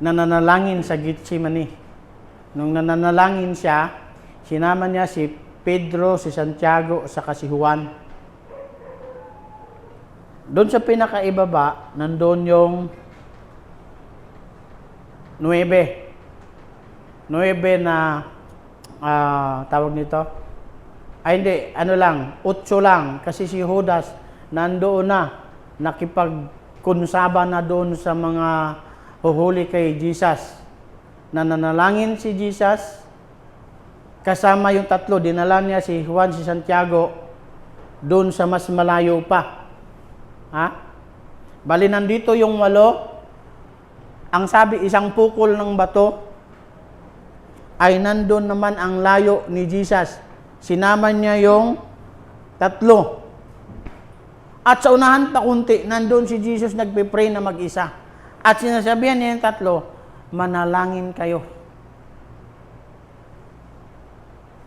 nananalangin sa Gethsemane. Nung nananalangin siya, sinama niya si Pedro, si Santiago, saka si Juan. Doon sa pinakaibaba, nandoon yung 9 na tawag nito. Hindi, 8 lang. Kasi si Judas nandoon na, nakipagkunsaba na doon sa mga huhuli kay Jesus. Nananalangin si Jesus, kasama yung 3, dinala niya si Juan, si Santiago, doon sa mas malayo pa. Bali, nandito yung 8. Ang sabi, isang pukol ng bato, ay nandun naman ang layo ni Jesus. Sinama niya yung 3. At sa unahan pa kunti, nandun si Jesus nagpe-pray na mag-isa. At sinasabihan niya yung 3, manalangin kayo.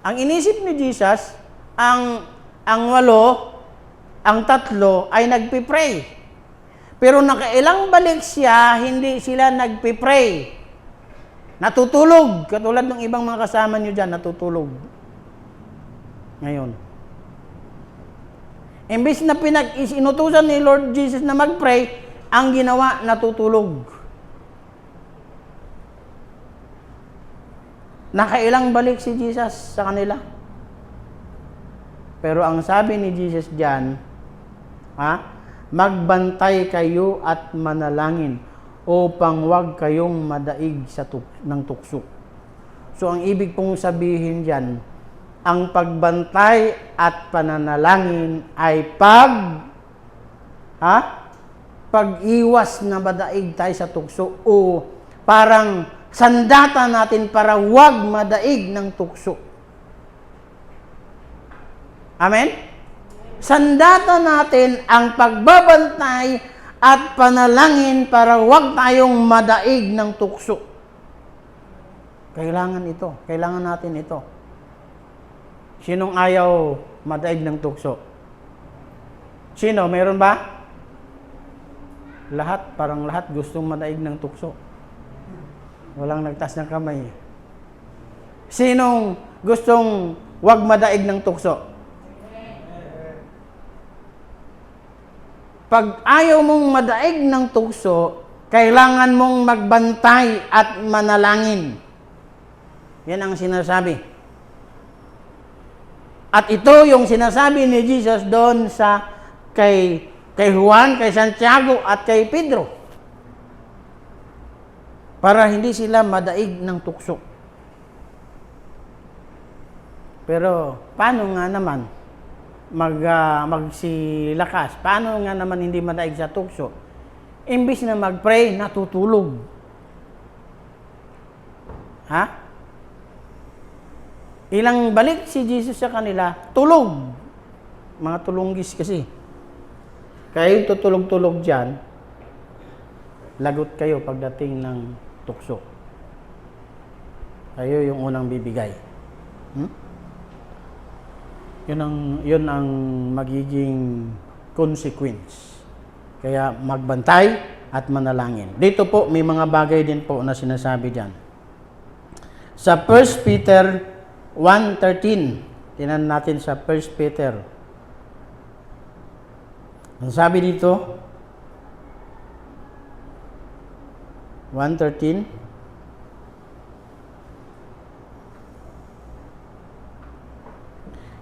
Ang inisip ni Jesus, ang 8, ang 3 ay nagpe-pray. Pero nakailang balik siya, hindi sila nagpe-pray. Natutulog. Katulad ng ibang mga kasama nyo dyan, natutulog. Ngayon. Imbis na inutusan ni Lord Jesus na mag-pray, ang ginawa, natutulog. Nakailang balik si Jesus sa kanila. Pero ang sabi ni Jesus dyan, magbantay kayo at manalangin upang huwag kayong madaig ng tukso. So ang ibig pong sabihin dyan, ang pagbantay at pananalangin ay pag-iwas na madaig tayo sa tukso o parang sandata natin para huwag madaig ng tukso. Amen? Sandata natin ang pagbabantay at panalangin para huwag tayong madaig ng tukso. Kailangan ito. Kailangan natin ito. Sinong ayaw madaig ng tukso? Sino? Meron ba? Lahat, parang lahat gustong madaig ng tukso. Walang nagtas ng kamay. Sinong gustong wag madaig ng tukso? Pag ayaw mong madaig ng tukso, kailangan mong magbantay at manalangin. Yan ang sinasabi. At ito yung sinasabi ni Jesus doon sa kay Juan, kay Santiago at kay Pedro. Para hindi sila madaig ng tukso. Pero paano nga naman magsilakas? Paano nga naman hindi madaig sa tukso? Imbis na mag-pray, natutulog. Ha? Ilang balik si Jesus sa kanila, tulog. Mga tulunggis kasi. Kaya yung tutulog-tulog dyan, lagot kayo pagdating ng tukso. Kayo yung unang bibigay. Yun ang magiging consequence. Kaya magbantay at manalangin. Dito po, may mga bagay din po na sinasabi dyan. Sa 1 Peter 1:13, tinan natin sa 1 Peter. Ang sabi dito, 1:13,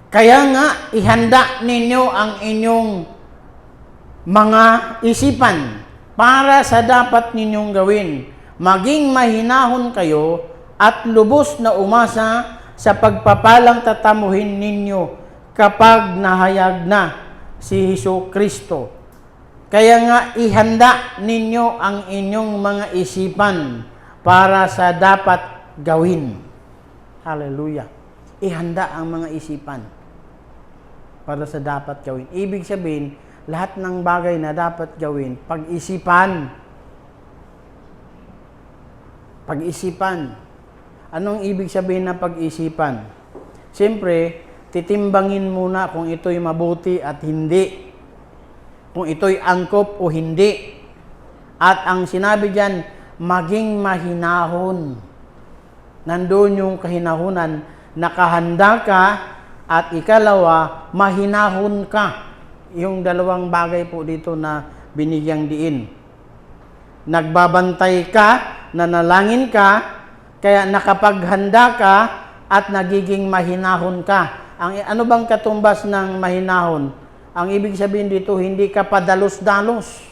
kaya nga ihanda ninyo ang inyong mga isipan para sa dapat ninyong gawin. Maging mahinahon kayo at lubos na umasa sa pagpapalang tatamuhin ninyo kapag nahayag na si Jesucristo. Kaya nga ihanda ninyo ang inyong mga isipan para sa dapat gawin. Hallelujah. Ihanda ang mga isipan para sa dapat gawin. Ibig sabihin, lahat ng bagay na dapat gawin, pag-isipan. Pag-isipan. Anong ibig sabihin na pag-isipan? Siyempre, titimbangin muna kung ito'y mabuti at hindi. Kung ito'y angkop o hindi. At ang sinabi diyan, maging mahinahon. Nandoon yung kahinahunan, nakahanda ka, at ikalawa, mahinahon ka. Yung dalawang bagay po dito na binigyang diin. Nagbabantay ka, nanalangin ka, kaya nakapaghanda ka at nagiging mahinahon ka. Ano bang katumbas ng mahinahon? Ang ibig sabihin dito, hindi ka padalos-dalos.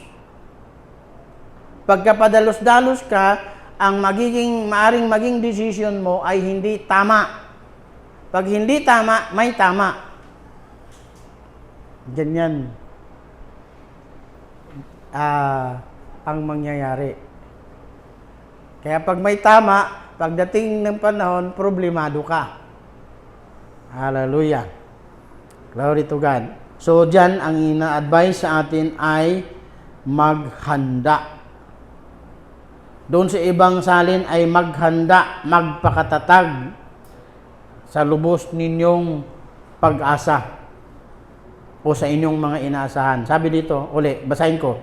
Pagka padalos-dalos ka, ang maaring maging decision mo ay hindi tama. Pag hindi tama, may tama. Ganyan ang mangyayari. Kaya pag may tama, pagdating ng panahon, problemado ka. Hallelujah. Glory to God. So, dyan, ang ina-advise sa atin ay maghanda. Doon sa ibang salin ay maghanda, magpakatatag sa lubos ninyong pag-asa o sa inyong mga inaasahan. Sabi dito, uli, basahin ko,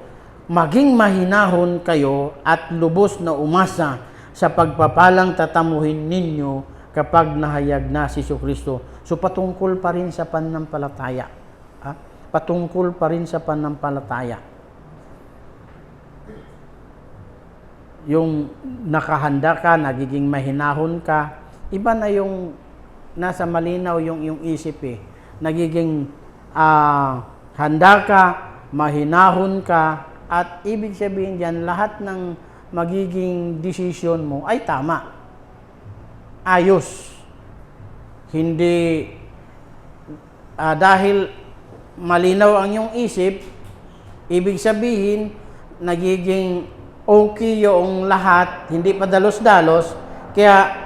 maging mahinahon kayo at lubos na umasa sa pagpapalang tatamuhin ninyo kapag nahayag na si Jesucristo. So patungkol pa rin sa pananampalataya. Patungkol pa rin sa pananampalataya. Yung nakahanda ka, nagiging mahinahon ka, iba na yung nasa malinaw yung isip eh. Nagiging handa ka, mahinahon ka, at ibig sabihin dyan, lahat ng magiging decision mo ay tama. Ayos. Hindi, dahil malinaw ang iyong isip, ibig sabihin, nagiging okay yung lahat, hindi pa dalos-dalos, kaya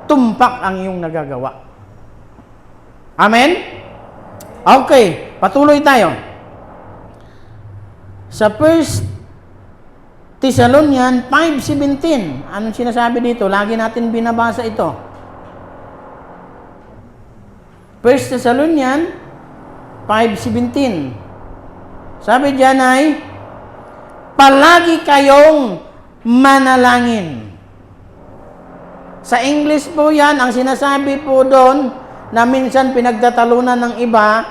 tumpak ang iyong nagagawa. Amen? Okay, patuloy tayo. Sa 1 Thessalonians 5:17. Anong sinasabi dito? Lagi natin binabasa ito. 1 Thessalonians 5:17. Sabi diyan ay, palagi kayong manalangin. Sa English po yan, ang sinasabi po doon, na minsan pinagtatalunan ng iba,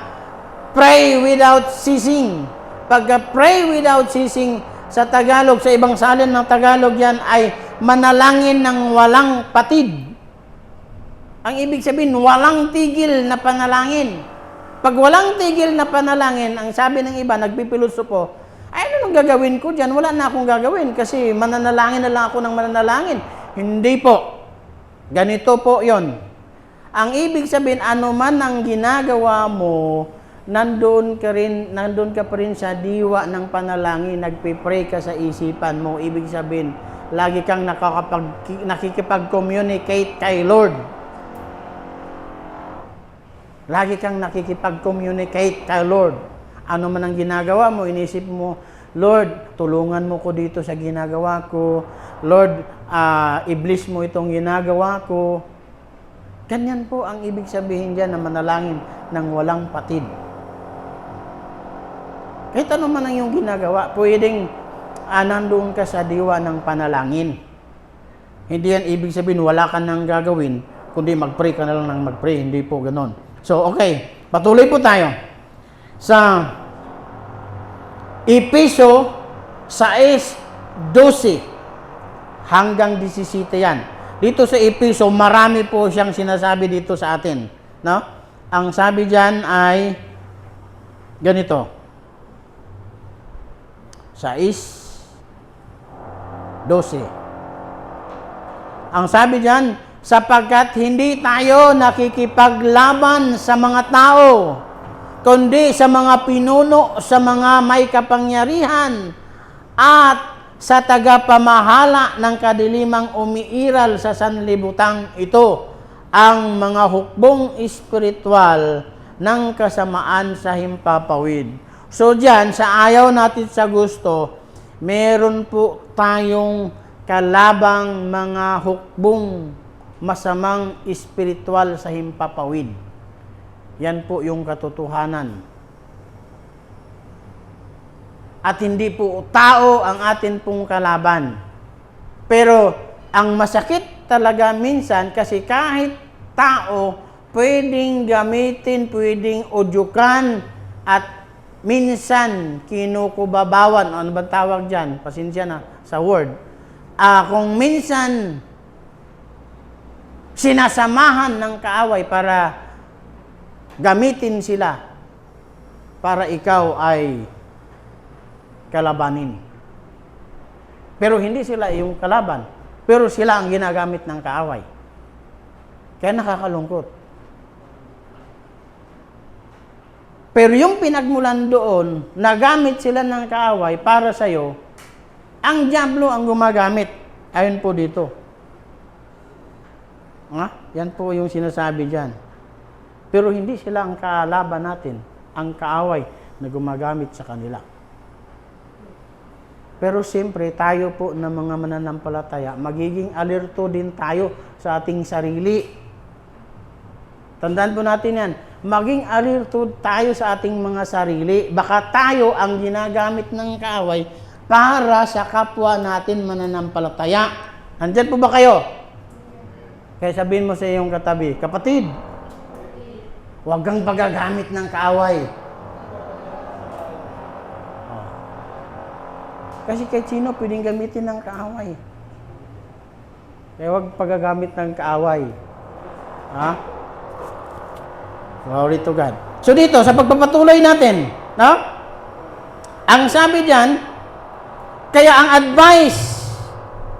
pray without ceasing. Pagka pray without ceasing, sa Tagalog, sa ibang salin ng Tagalog yan ay manalangin ng walang patid. Ang ibig sabihin, walang tigil na panalangin. Pag walang tigil na panalangin, ang sabi ng iba, nagpipilosopo, ay ano nang gagawin ko dyan? Wala na akong gagawin kasi mananalangin na lang ako ng mananalangin. Hindi po. Ganito po yon. Ang ibig sabihin, ano man ang ginagawa mo, nandun ka pa rin sa diwa ng panalangin, nagpipray ka sa isipan mo. Ibig sabihin, lagi kang nakikipag-communicate kay Lord. Lagi kang nakikipag-communicate kay Lord. Ano man ang ginagawa mo, inisip mo, Lord, tulungan mo ko dito sa ginagawa ko. Lord, i-bless mo itong ginagawa ko. Ganyan po ang ibig sabihin dyan na manalangin ng walang patid. Kahit ano man ang iyong ginagawa, pwedeng nandoon ka sa diwa ng panalangin. Hindi yan ibig sabihin wala ka nang gagawin, kundi mag-pray ka na lang ng mag-pray. Hindi po ganon. So, okay. Patuloy po tayo. Sa Efeso 6:12 hanggang 17 yan. Dito sa Efeso, marami po siyang sinasabi dito sa atin. No? Ang sabi diyan ay ganito. 6:12. Ang sabi diyan, sapagkat hindi tayo nakikipaglaban sa mga tao, kundi sa mga pinuno, sa mga may kapangyarihan, at sa tagapamahala ng kadilimang umiiral sa sanlibutang ito, ang mga hukbong espiritual ng kasamaan sa himpapawid. So diyan, sa ayaw natin sa gusto, meron po tayong kalabang mga hukbong masamang espiritual sa himpapawid. Yan po yung katotohanan. At hindi po tao ang atin pong kalaban. Pero ang masakit talaga minsan kasi kahit tao, pwedeng gamitin, pwedeng udyukan, at minsan kinukubabawan. Ano ba tawag dyan? Pasensya na sa word. Kung minsan sinasamahan ng kaaway para gamitin sila para ikaw ay kalabanin. Pero hindi sila yung kalaban. Pero sila ang ginagamit ng kaaway. Kaya nakakalungkot. Pero yung pinagmulan doon, nagamit sila ng kaaway para sa'yo, ang dyablo ang gumagamit. Ayon po dito. Yan po yung sinasabi dyan. Pero hindi sila ang kalaban natin, ang kaaway na gumagamit sa kanila. Pero siyempre, tayo po na mga mananampalataya, magiging alerto din tayo sa ating sarili. Tandaan po natin yan. Maging alerto tayo sa ating mga sarili. Baka tayo ang ginagamit ng kaaway para sa kapwa natin mananampalataya. Nandyan po ba kayo? Kaya sabihin mo sa iyong katabi, kapatid, huwag kang pagagamit ng kaaway. Kasi kahit sino pwedeng gamitin ng kaaway. Kaya huwag pagagamit ng kaaway. Glory to God. So dito, sa pagpapatuloy natin, no? Ang sabi diyan, kaya ang advice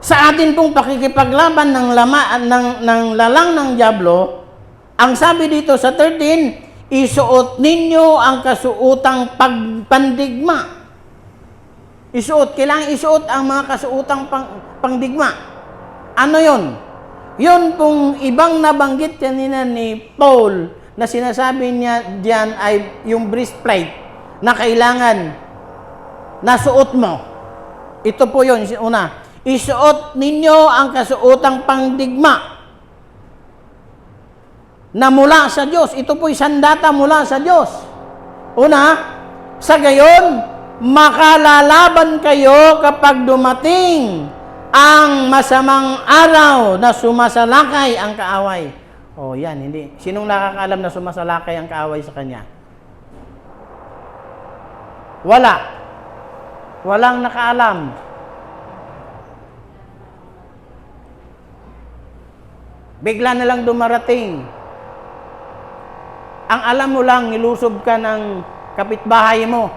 sa atin pong pakikipaglaban ng lalang ng diablo, ang sabi dito sa 13, isuot ninyo ang kasuotang pandigma. Isuot, kailangan isuot ang mga kasuotang pangdigma. Ano yon? Yon pong ibang nabanggit kanina ni Paul na sinasabi niya diyan ay yung breastplate na kailangan nasuot mo. Ito po yun. Una, isuot ninyo ang kasuotang pangdigma na mula sa Diyos. Ito po'y sandata mula sa Diyos. Una, sa gayon, makalalaban kayo kapag dumating ang masamang araw na sumasalakay ang kaaway. Oh, yan, hindi. Sinong nakakaalam na sumasalakay ang kaaway sa kanya? Wala. Walang nakaalam. Bigla na lang dumarating. Ang alam mo lang, nilusob ka ng kapitbahay mo.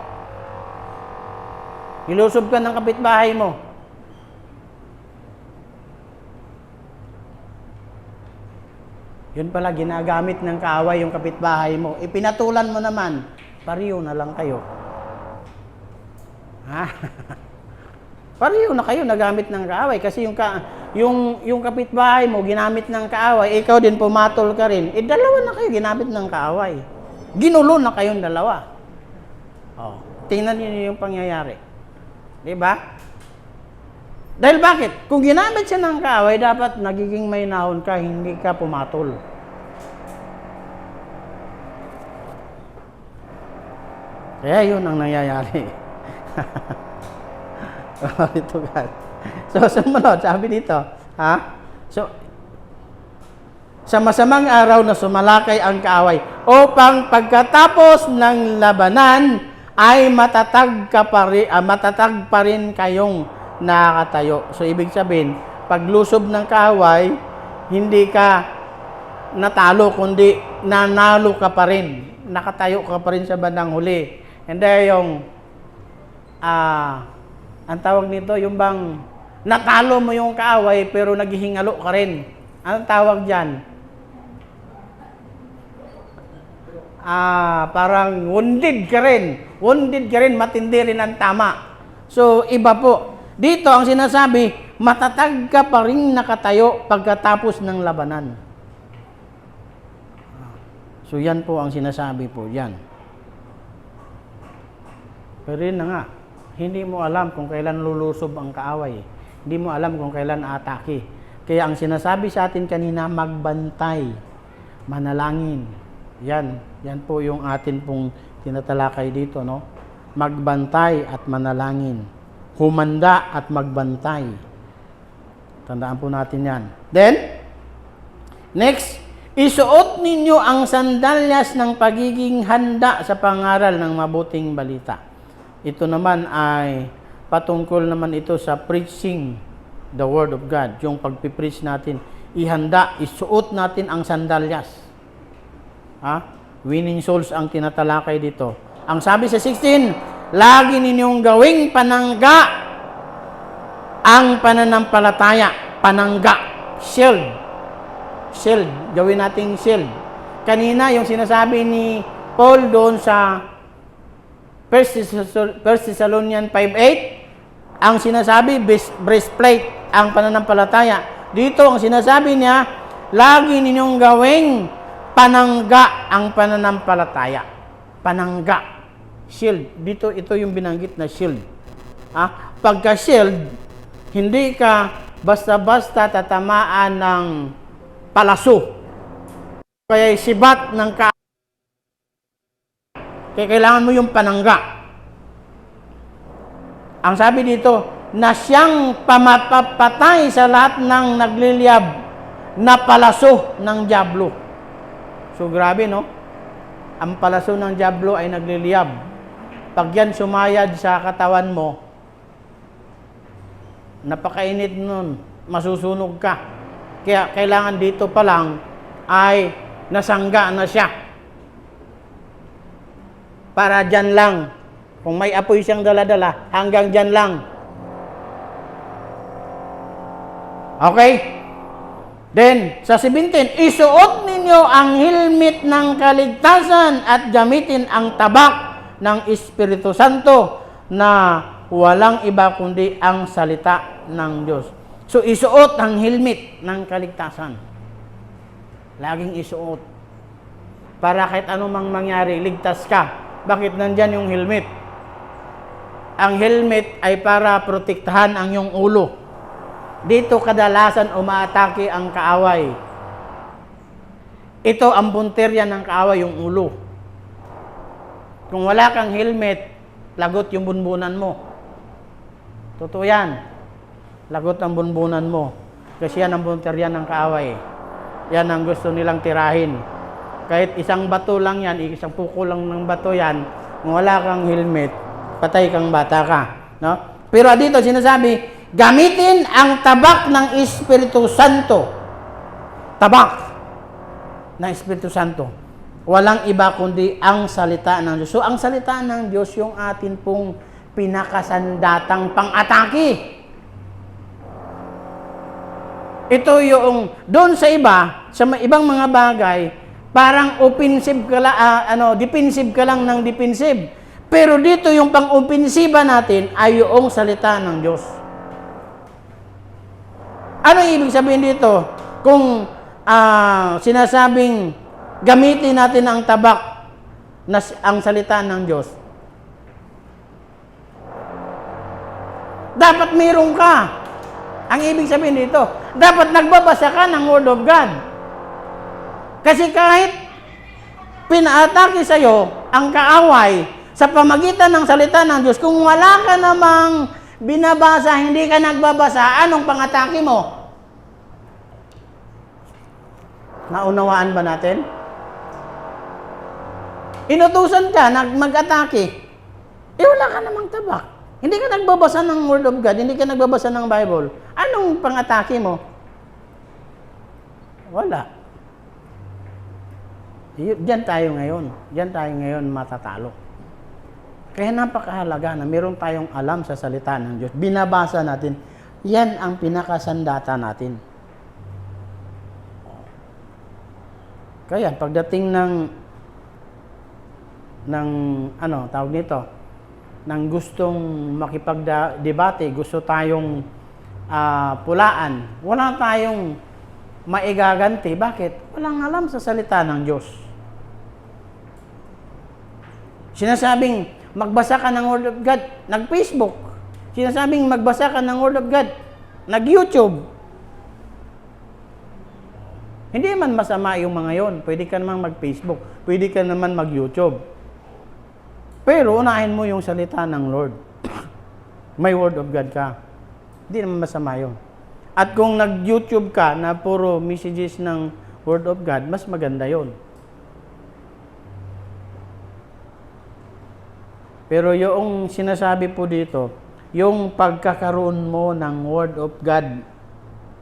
Nilusob ka ng kapitbahay mo. Yun pala, ginagamit ng kaaway yung kapitbahay mo. Ipinatulan mo naman, pariyo na lang kayo. Ha? Pariyo na kayo nagamit ng kaaway. Kasi yung kapitbahay mo, ginamit ng kaaway, ikaw din pumatol ka rin. Dalawa na kayo ginamit ng kaaway. Ginulo na kayong dalawa. Oh, tingnan niyo yung pangyayari. Diba? Dahil bakit? Kung ginamit siya ng kaaway, dapat nagiging may nahon ka, hindi ka pumatol. Kaya yun ang nangyayari. Ito God. So, sumunod, sabi dito, ha? So, sa masamang araw na sumalakay ang kaaway, upang pagkatapos ng labanan, ay matatag pa rin kayong nakatayo. So, ibig sabihin, paglusob ng kaaway, hindi ka natalo, kundi nanalo ka pa rin. Nakatayo ka pa rin sa bandang huli. Hindi yung, ang tawag nito, yung bang natalo mo yung kaaway, pero naghihingalo ka rin. Anong tawag dyan? Parang wounded ka rin. Wounded ka rin, matindi rin ang tama. So, iba po. Dito, ang sinasabi, matatag ka pa rin nakatayo pagkatapos ng labanan. So, yan po ang sinasabi po, yan. Pero yun na nga, hindi mo alam kung kailan lulusob ang kaaway. Hindi mo alam kung kailan atake. Kaya ang sinasabi sa atin kanina, magbantay, manalangin. Yan po yung atin pong tinatalakay dito, no? Magbantay at manalangin. Humanda at magbantay. Tandaan po natin yan. Then, next, isuot ninyo ang sandalyas ng pagiging handa sa pangaral ng mabuting balita. Ito naman ay patungkol naman ito sa preaching the Word of God. Yung pagpipreach natin, ihanda, isuot natin ang sandalyas. Winning souls ang tinatalakay dito. Ang sabi sa 16, lagi ninyong gawing panangga ang pananampalataya. Panangga. Shield. Shield. Gawin nating shield. Kanina, yung sinasabi ni Paul doon sa 1 Thessalonians 5:8, ang sinasabi, breastplate, ang pananampalataya. Dito, ang sinasabi niya, lagi ninyong gawing panangga ang pananampalataya. Panangga. Shield. Dito, ito yung binanggit na shield. Pagka shield, hindi ka basta-basta tatamaan ng palaso. Kaya sibat ng kaya kailangan mo yung panangga. Ang sabi dito, na siyang pamapapatay sa lahat ng nagliliyab na palaso ng dyablo. So grabe, no? Ang palaso ng dyablo ay nagliliyab. Pag yan sumayad sa katawan mo, napakainit nun, masusunog ka. Kaya kailangan dito pa lang ay nasangga na siya. Para dyan lang. Kung may apoy siyang dala-dala, hanggang dyan lang. Okay? Then, sa 17, isuot ninyo ang helmet ng kaligtasan at gamitin ang tabak ng Espiritu Santo na walang iba kundi ang salita ng Diyos. So, isuot ang helmet ng kaligtasan. Laging isuot. Para kahit anumang mangyari, ligtas ka. Bakit nandyan yung helmet? ang helmet ay para protektahan ang iyong ulo. Dito kadalasan umaatake ang kaaway. Ito ang punterya ng kaaway, yung ulo. Kung wala kang helmet, lagot yung bunbunan mo. Totoo yan. Lagot ang bunbunan mo. Kasi yan ang punterya ng kaaway. Yan ang gusto nilang tirahin. Kahit isang bato lang yan, isang puko lang ng bato yan, kung wala kang helmet, patay kang bata ka. No? Pero dito sinasabi, gamitin ang tabak ng Espiritu Santo. Tabak ng Espiritu Santo. Walang iba kundi ang salita ng Diyos. So, ang salita ng Diyos yung atin pong pinakasandatang pang-atake. Ito yung, doon sa iba, sa ibang mga bagay, parang offensive ka lang, defensive ka lang ng defensive. Pero dito yung pang-offensiba natin ay yung salita ng Diyos. Ano ibig sabihin dito? Kung sinasabing gamitin natin ang tabak na ang salita ng Diyos, dapat mayroon ka. Ang ibig sabihin dito, dapat nagbabasa ka ng Word of God. Kasi kahit pinaatake sa'yo ang kaaway sa pamagitan ng salita ng Diyos, kung wala ka namang binabasa, hindi ka nagbabasa, anong pangatake mo? Naunawaan ba natin? Inutusan ka, mag-atake. Wala ka namang tabak. Hindi ka nagbabasa ng Word of God, hindi ka nagbabasa ng Bible. Anong pangatake mo? Wala. Diyan tayo ngayon matatalo. Kaya napakahalaga na meron tayong alam sa salita ng Diyos. Binabasa natin. Yan ang pinakasandata natin. Kaya pagdating tawag nito, ng gustong makipagdebate, gusto tayong pulaan, wala tayong maigaganti. Bakit? Walang alam sa salita ng Diyos. Sinasabing magbasa ka ng Word of God, nag-Facebook. Sinasabing magbasa ka ng Word of God, nag-YouTube. Hindi man masama yung mga yon. Pwede ka naman mag-Facebook. Pwede ka naman mag-YouTube. Pero unahin mo yung salita ng Lord. May Word of God ka. Hindi naman masama yun. At kung nag-YouTube ka na puro messages ng Word of God, mas maganda yon. Pero yung sinasabi po dito, yung pagkakaroon mo ng Word of God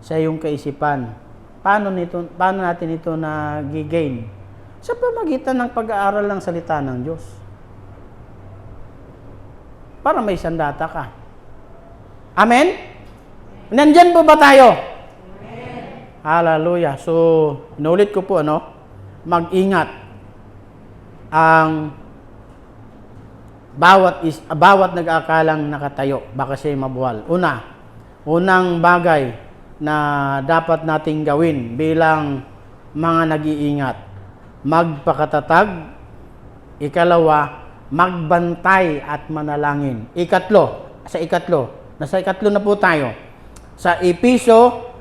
sa iyong kaisipan, paano natin ito na-gain? Sa pamagitan ng pag-aaral ng salita ng Diyos. Para may sandata ka. Amen? Nandyan po ba tayo? Amen. Hallelujah. So, inulit ko po, mag-ingat ang bawat nag-aakalang nakatayo, baka siya'y mabuwal. Unang bagay na dapat nating gawin bilang mga nag-iingat, magpakatatag. Ikalawa, magbantay at manalangin. Nasa ikatlo na po tayo. Sa Epeso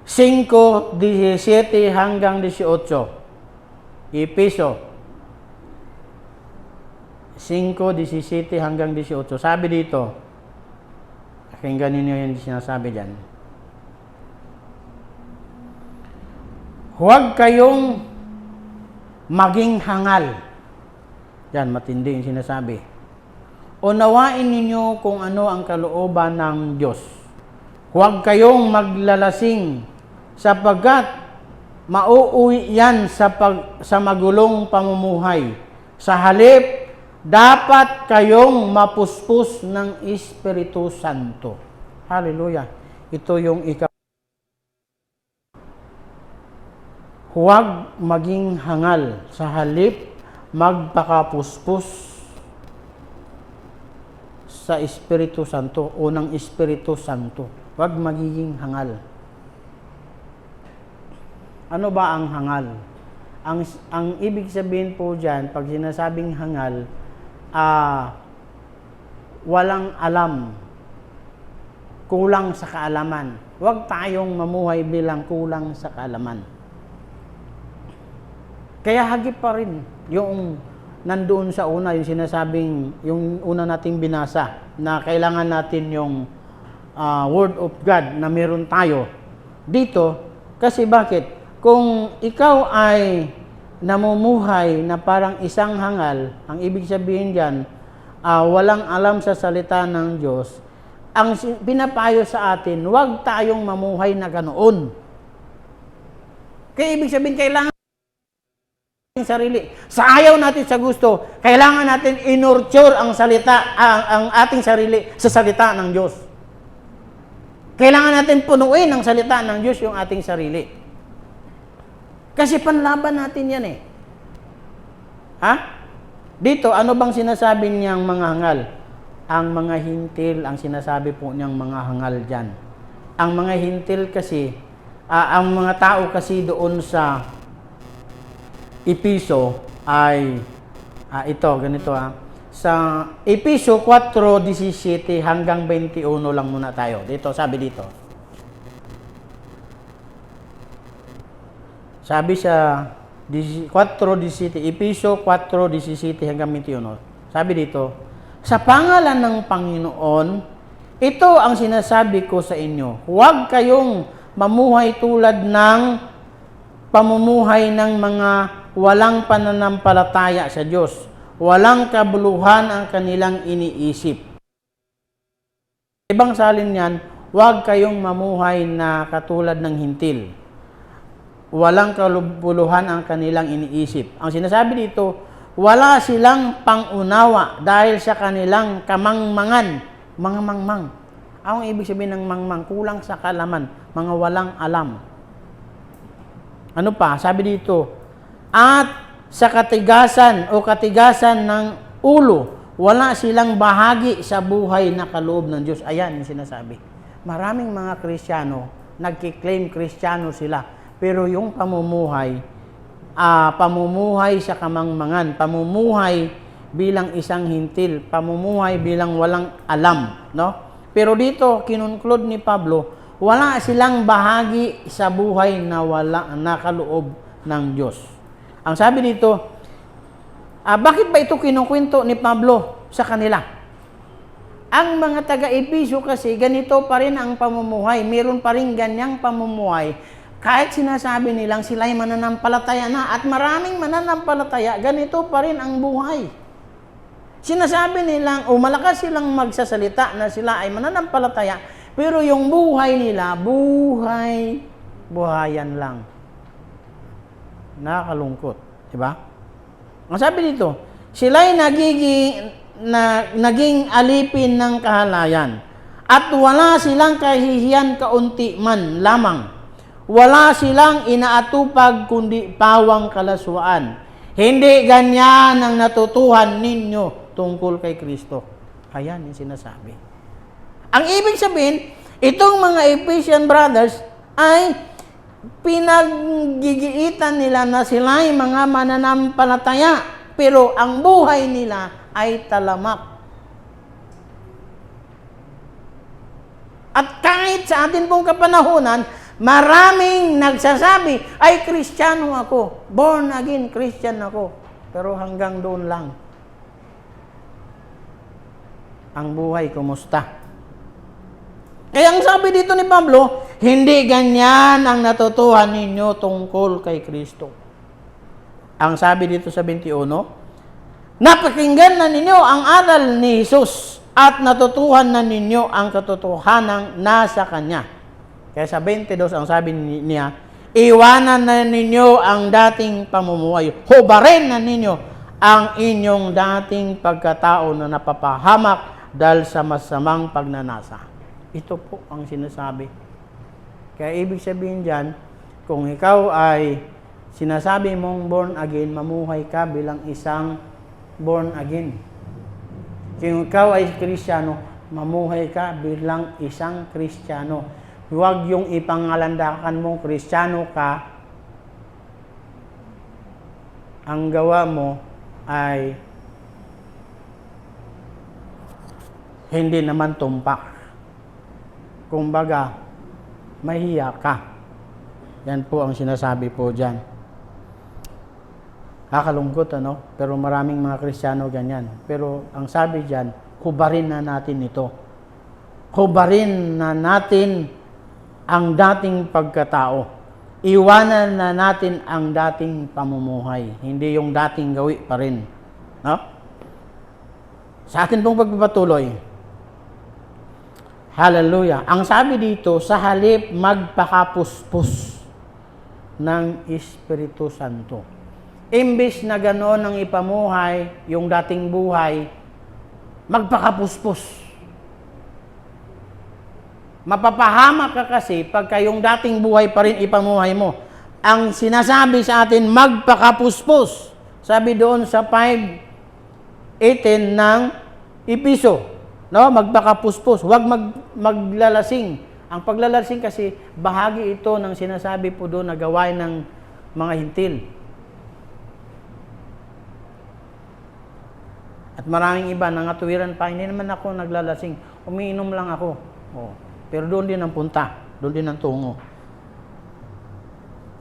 5:17 hanggang 18. Epeso 5:17 hanggang 18. Sabi dito, pakinggan ninyo yung sinasabi dyan. Huwag kayong maging hangal. Yan, matindi yung sinasabi. Unawain ninyo kung ano ang kalooban ng Diyos. Huwag kayong maglalasing sapagkat mauuwi yan sa magulong pamumuhay. Sa halip, dapat kayong mapuspos ng Espiritu Santo. Hallelujah. Ito yung huwag maging hangal. Sa halip, magpakapuspos sa Espiritu Santo o ng Espiritu Santo. Huwag magiging hangal. Ano ba ang hangal? Ang ibig sabihin po dyan, pag sinasabing hangal, walang alam, kulang sa kaalaman. Huwag tayong mamuhay bilang kulang sa kaalaman. Kaya hagip pa rin yung nandoon sa una, yung sinasabing, yung una nating binasa, na kailangan natin yung Word of God na meron tayo dito. Kasi bakit? Kung ikaw ay namumuhay na parang isang hangal, ang ibig sabihin dyan, walang alam sa salita ng Diyos, ang pinapayo sa atin, huwag tayong mamuhay na ganoon. Kaya ibig sabihin, kailangan sarili. Sa ayaw natin sa gusto, kailangan natin inurture ang salita, ang ating sarili sa salita ng Diyos. Kailangan natin punuin ang salita ng Diyos yung ating sarili. Kasi panlaban natin yan eh. Ha? Dito, ano bang sinasabi niyang mga hangal? Ang mga hintil, ang sinasabi po niyang mga hangal dyan. Ang mga hintil kasi, ang mga tao kasi doon sa Episo ay ito, ganito sa Episo 4:17 hanggang 21 lang muna tayo. Dito, sabi dito. Sabi sa 4:17, Episo 4:17 hanggang 21. Sabi dito, sa pangalan ng Panginoon, ito ang sinasabi ko sa inyo. Huwag kayong mamuhay tulad ng pamumuhay ng mga walang pananampalataya sa Diyos. Walang kabuluhan ang kanilang iniisip. Ibang salin yan, huwag kayong mamuhay na katulad ng hintil. Walang kabuluhan ang kanilang iniisip. Ang sinasabi dito, wala silang pangunawa dahil sa kanilang kamangmangan, mga mangmang. Ang ibig sabihin ng mangmang, kulang sa kalaman, mga walang alam. Ano pa? Sabi dito, at sa katigasan ng ulo, wala silang bahagi sa buhay na kaloob ng Diyos. Ayan yung sinasabi. Maraming mga Kristiyano, nagkiklaim Kristiyano sila, pero yung pamumuhay sa kamangmangan, pamumuhay bilang isang hintil, pamumuhay bilang walang alam, no? Pero dito, kinunclude ni Pablo, wala silang bahagi sa buhay na wala na kaloob ng Diyos. Ang sabi dito, bakit ba ito kinukwento ni Pablo sa kanila? Ang mga taga-Episo kasi, ganito pa rin ang pamumuhay. Meron pa rin ganyang pamumuhay. Kahit sinasabi nilang sila'y mananampalataya na at maraming mananampalataya, ganito pa rin ang buhay. Sinasabi nilang, malakas silang magsasalita na sila ay mananampalataya, pero yung buhay nila, buhayan lang. Nakakalungkot, di ba? Ang sabi dito, sila'y naging alipin ng kahalayan at wala silang kahihiyan kaunti man lamang. Wala silang inaatupag kundi pawang kalaswaan. Hindi ganyan ang natutuhan ninyo tungkol kay Kristo. Ayan yung sinasabi. Ang ibig sabihin, itong mga Ephesian brothers ay pinaggigiitan nila na sila ay mga mananampalataya, pero ang buhay nila ay talamak. At kahit sa atin pong kapanahunan, maraming nagsasabi, ay Kristiyano ako, born again Christian ako, pero hanggang doon lang. Ang buhay, kumusta? Kaya ang sabi dito ni Pablo, hindi ganyan ang natutuhan ninyo tungkol kay Kristo. Ang sabi dito sa 21, napakinggan na ninyo ang aral ni Jesus at natutuhan na ninyo ang katotohanang nasa Kanya. Kaya sa 22, ang sabi niya, iwanan na ninyo ang dating pamumuhay. Hubarin na ninyo ang inyong dating pagkatao na napapahamak dahil sa masamang pagnanasa. Ito po ang sinasabi. Kaya ibig sabihin dyan, kung ikaw ay sinasabi mong born again, mamuhay ka bilang isang born again. Kung ikaw ay Kristiyano, mamuhay ka bilang isang Kristiyano. Huwag yung ipangalandakan mong Kristiyano ka, ang gawa mo ay Hindi naman tumpak. Kumbaga, mahiya ka. Yan po ang sinasabi po dyan. Kakalungkot, ano? Pero maraming mga Kristiyano ganyan. Pero ang sabi dyan, hubarin na natin ito. Hubarin na natin ang dating pagkatao. Iwanan na natin ang dating pamumuhay. Hindi yung dating gawi pa rin. No? Sa atin pong pagpapatuloy, hallelujah. Ang sabi dito, sa halip magpakapuspos ng Espiritu Santo. Imbis na gano'n ang ipamuhay, yung dating buhay, magpakapuspos. Mapapahamak ka kasi pagka yung dating buhay pa rin ipamuhay mo. Ang sinasabi sa atin, magpakapuspos. Sabi doon sa 5:18 ng Episo, no? Magpakapuspos, huwag maglalasing. Ang paglalasing kasi bahagi ito ng sinasabi po doon na gawain ng mga hintil. At maraming iba nangatuwiran pa, hindi naman ako naglalasing, umiinom lang ako. Oh. Pero doon din ang punta, doon din ang tungo.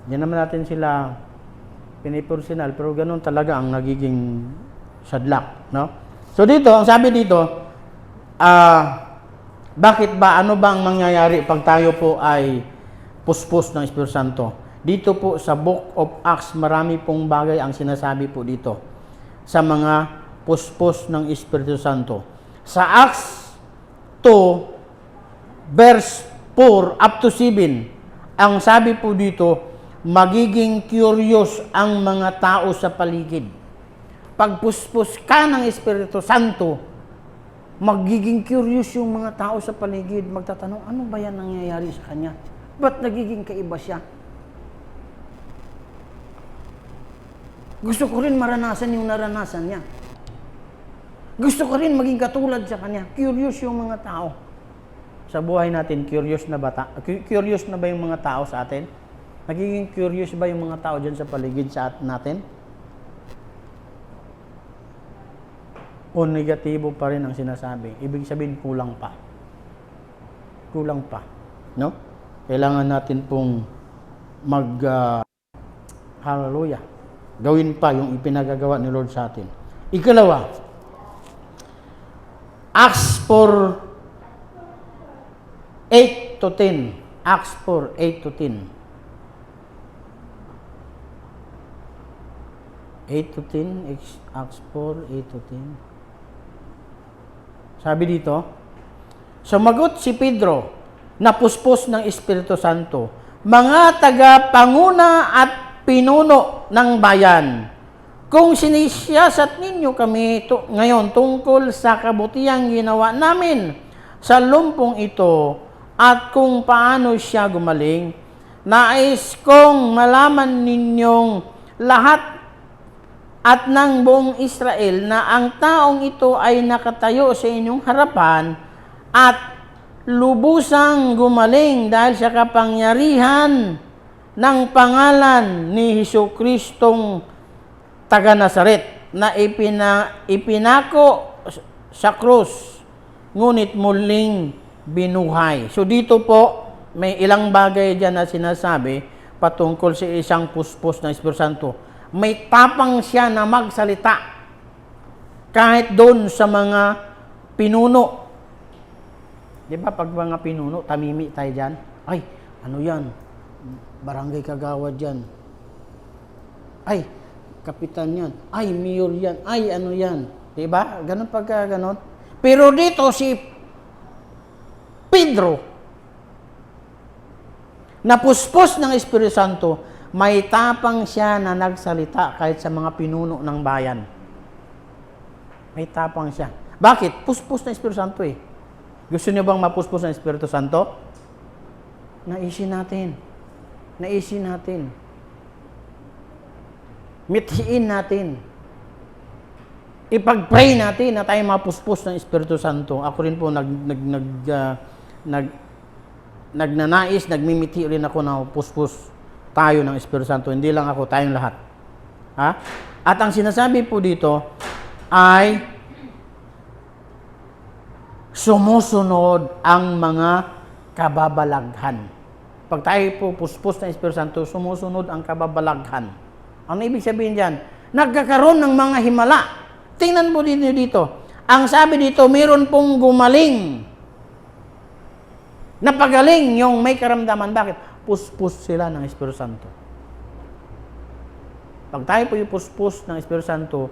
Hindi naman natin sila pinipersonal, pero ganun talaga ang nagiging sadlak, no? So dito, ang sabi dito, bakit ba, ano ba ang mangyayari pag tayo po ay puspos ng Espiritu Santo? Dito po sa Book of Acts, marami pong bagay ang sinasabi po dito sa mga puspos ng Espiritu Santo. Sa Acts 2, verse 4 up to 7, ang sabi po dito, magiging curious ang mga tao sa paligid. Pag puspos ka ng Espiritu Santo, magiging curious yung mga tao sa paligid. Magtatanong, ano ba yan nangyayari sa kanya? Ba't nagiging kaiba siya? Gusto ko rin maranasan yung naranasan niya. Gusto ko rin maging katulad sa kanya. Curious yung mga tao. Sa buhay natin, curious na ba yung mga tao sa atin? Nagiging curious ba yung mga tao dyan sa paligid sa natin? O negatibo pa rin ang sinasabi? Ibig sabihin, kulang pa. Kulang pa. No? Kailangan natin pong hallelujah. Gawin pa yung ipinagagawa ni Lord sa atin. Ikalawa, Acts 4:8 to 10. Acts 4:8 to 10. 8 to 10, Acts 4:8 to 10. Sabi dito, sumagot si Pedro, napuspos ng Espiritu Santo, mga tagapanguna at pinuno ng bayan, kung sinisiyasat ninyo kami ngayon tungkol sa kabutihang ginawa namin sa lumpong ito at kung paano siya gumaling, nais kong malaman ninyong lahat at ng buong Israel na ang taong ito ay nakatayo sa inyong harapan at lubusang gumaling dahil sa kapangyarihan ng pangalan ni Jesucristong taga Nazaret na ipinako sa krus, ngunit muling binuhay. So dito po, may ilang bagay dyan na sinasabi patungkol sa isang puspos ng Espiritu Santo. May tapang siya na magsalita kahit doon sa mga pinuno. Di ba pag mga pinuno, tamimi tayo dyan? Ay, ano yan? Barangay kagawad yan. Ay, kapitan yan. Ay, mayor yan. Ay, ano yan. Di ba? Ganun pagka ganun. Pero dito si Pedro, napuspos ng Espiritu Santo, may tapang siya na nagsalita kahit sa mga pinuno ng bayan. May tapang siya. Bakit? Puspos ng Espiritu Santo eh. Gusto niyo bang mapuspos ng Espiritu Santo? Naisin natin. Naisin natin. Mithiin natin. Ipag-pray natin na tayo mapuspos ng Espiritu Santo. Ako rin po nagnanais, nagmimithi rin ako na puspos tayo ng Espiritu Santo. Hindi lang ako, tayong lahat. Ha? At ang sinasabi po dito ay sumusunod ang mga kababalaghan. Pag tayo po puspos ng Espiritu Santo, sumusunod ang kababalaghan. Ano ibig sabihin dyan? Nagkakaroon ng mga himala. Tingnan mo dito. Ang sabi dito, mayroon pong gumaling. Napagaling yung may karamdaman. Bakit? Puspos sila ng Espiritu Santo. Pag tayo po yung puspos ng Espiritu Santo,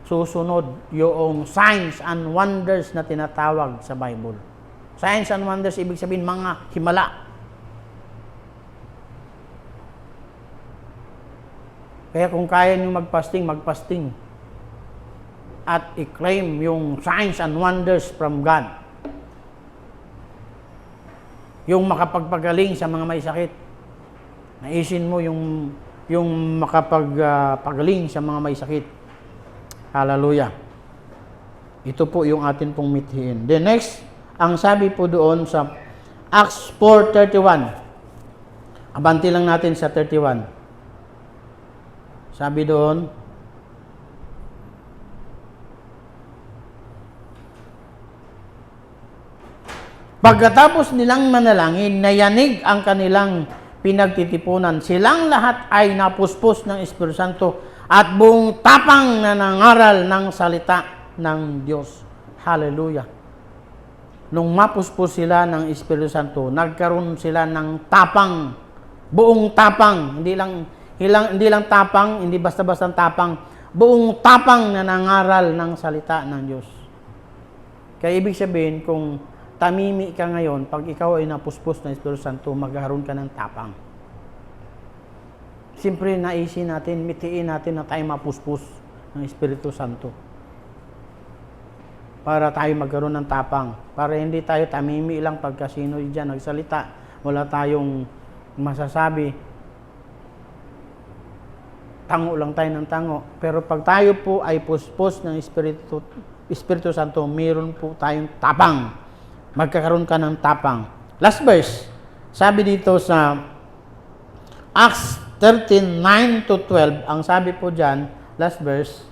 susunod yung signs and wonders na tinatawag sa Bible. Signs and wonders, ibig sabihin mga himala. Kaya kung kaya nyo magpasting. At i-claim yung signs and wonders from God. Yung makapagpagaling sa mga may sakit. Naisin mo yung makapagpagaling sa mga may sakit. Hallelujah. Ito po yung atin pong mithiin. The next, ang sabi po doon sa Acts 4:31. Abanti lang natin sa 31. Sabi doon, pagkatapos nilang manalangin, nayanig ang kanilang pinagtitipunan. Silang lahat ay napuspos ng Espiritu Santo at buong tapang na nangaral ng salita ng Diyos. Hallelujah. Nung mapuspos sila ng Espiritu Santo, nagkaroon sila ng tapang, buong tapang, hindi lang tapang, hindi basta-basta tapang, buong tapang na nangaral ng salita ng Diyos. Kaya ibig sabihin, kung tamimi ka ngayon, pag ikaw ay napuspos ng Espiritu Santo, magkaroon ka ng tapang. Siyempre, naisin natin, mitiin natin na tayo mapuspos ng Espiritu Santo. Para tayo magkaroon ng tapang. Para hindi tayo tamimi lang pagka sino dyan nagsalita. Wala tayong masasabi. Tango lang tayo ng tango. Pero pag tayo po ay puspos ng Espiritu Santo, mayroon po tayong tapang. Magkakaroon ka ng tapang. Last verse. Sabi dito sa Acts 13:9-12, ang sabi po dyan, last verse,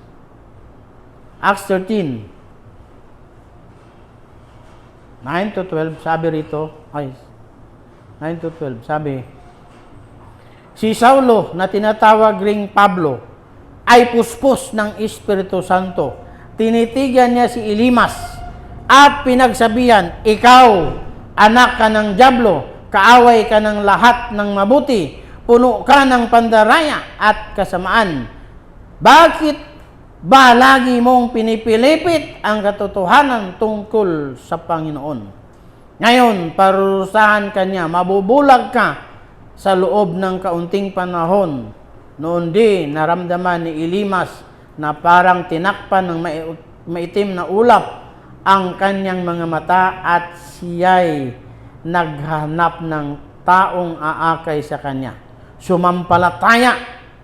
Acts 13, 9-12, sabi rito, 9-12, sabi, si Saulo na tinatawag ring Pablo ay puspos ng Espiritu Santo. Tinitigan niya si Elimas at pinagsabihan, ikaw, anak ka ng dyablo, kaaway ka ng lahat ng mabuti, puno ka ng pandaraya at kasamaan. Bakit ba lagi mong pinipilipit ang katotohanan tungkol sa Panginoon? Ngayon, parurusahan ka niya, mabubulag ka sa loob ng kaunting panahon. Noon din, naramdaman ni Elimas na parang tinakpan ng maitim na ulap ang kanyang mga mata at siya'y naghanap ng taong aakay sa kanya. Sumampalataya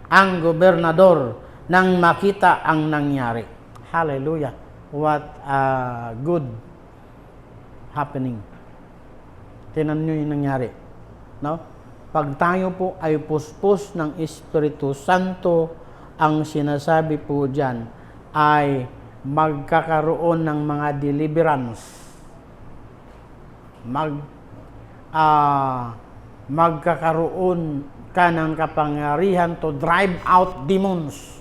ang gobernador nang makita ang nangyari. Hallelujah. What a good happening. Tingnan nyo yung nangyari. No? Pag tayo po ay puspos ng Espiritu Santo, ang sinasabi po dyan ay magkakaroon ng mga deliverance. Magkakaroon ka ng kapangyarihan to drive out demons.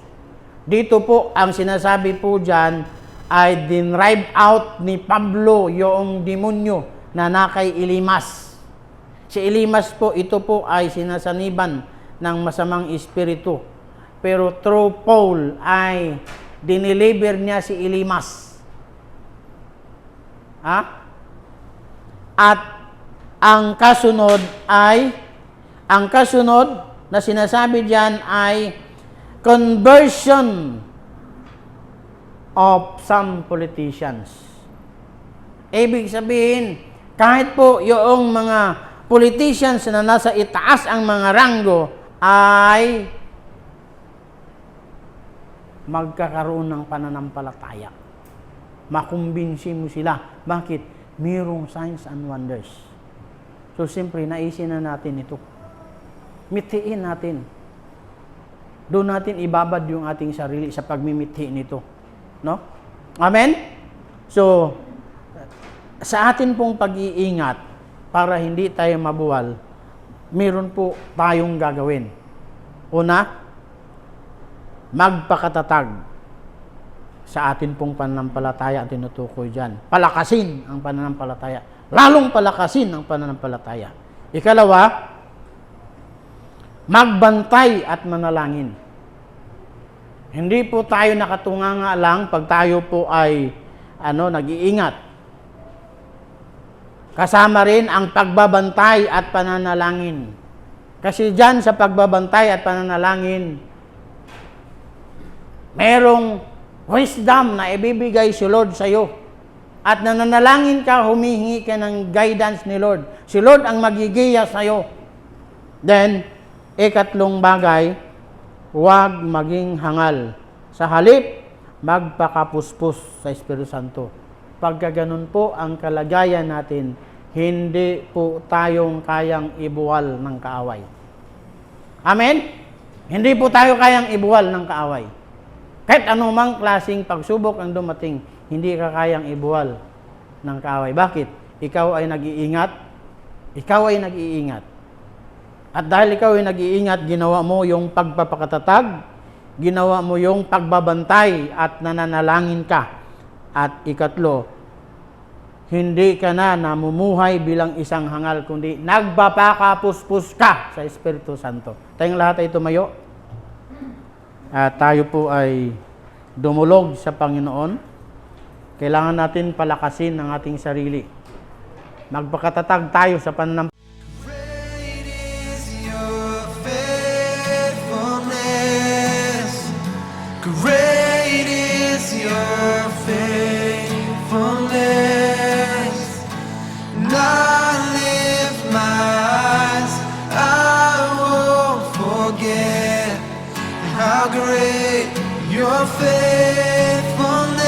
Dito po, ang sinasabi po dyan ay dinrive out ni Pablo yung demonyo na nakay Elimas. Si Elimas po, ito po ay sinasaniban ng masamang espiritu. Pero through Paul ay dineliver niya si Elimas. At ang kasunod na sinasabi diyan ay conversion of some politicians. Ibig sabihin, kahit po yung mga politicians na nasa itaas ang mga ranggo ay magkakaroon ng pananampalataya. Makumbinsi mo sila. Bakit? Mayroong signs and wonders. So, siyempre, naisin na natin ito. Mithiin natin. Doon natin ibabad yung ating sarili sa pagmimithi nito. No? Amen? So, sa atin pong pag-iingat para hindi tayo mabuwal, meron po tayong gagawin. Una, magpakatatag sa atin pong pananampalataya ang tinutukoy dyan. Palakasin ang pananampalataya. Lalong palakasin ang pananampalataya. Ikalawa, magbantay at manalangin. Hindi po tayo nakatunganga lang pag tayo po ay nag-iingat. Kasama rin ang pagbabantay at pananalangin. Kasi dyan sa pagbabantay at pananalangin, merong wisdom na ibibigay si Lord sa iyo. At nananalangin ka, humihingi ka ng guidance ni Lord. Si Lord ang magigiya sa iyo. Then, ikatlong bagay, huwag maging hangal. Sa halip, magpakapuspos sa Espiritu Santo. Pagka ganun po ang kalagayan natin, hindi po tayong kayang ibuwal ng kaaway. Amen? Hindi po tayo kayang ibuwal ng kaaway. Kahit anumang klaseng pagsubok ang dumating, hindi ka kayang ibuwal ng kaaway. Bakit? Ikaw ay nag-iingat. Ikaw ay nag-iingat. At dahil ikaw ay nag-iingat, ginawa mo yung pagpapakatatag, ginawa mo yung pagbabantay at nananalangin ka. At ikatlo, hindi ka na namumuhay bilang isang hangal, kundi nagpapakapuspos ka sa Espiritu Santo. Tayong lahat ay tumayo. At tayo po ay dumulog sa Panginoon. Kailangan natin palakasin ang ating sarili. Magpakatatag tayo sa pananampalataya. Great is your faithfulness. Great is your faithfulness. And I lift my eyes, I won't forget how great your faithfulness.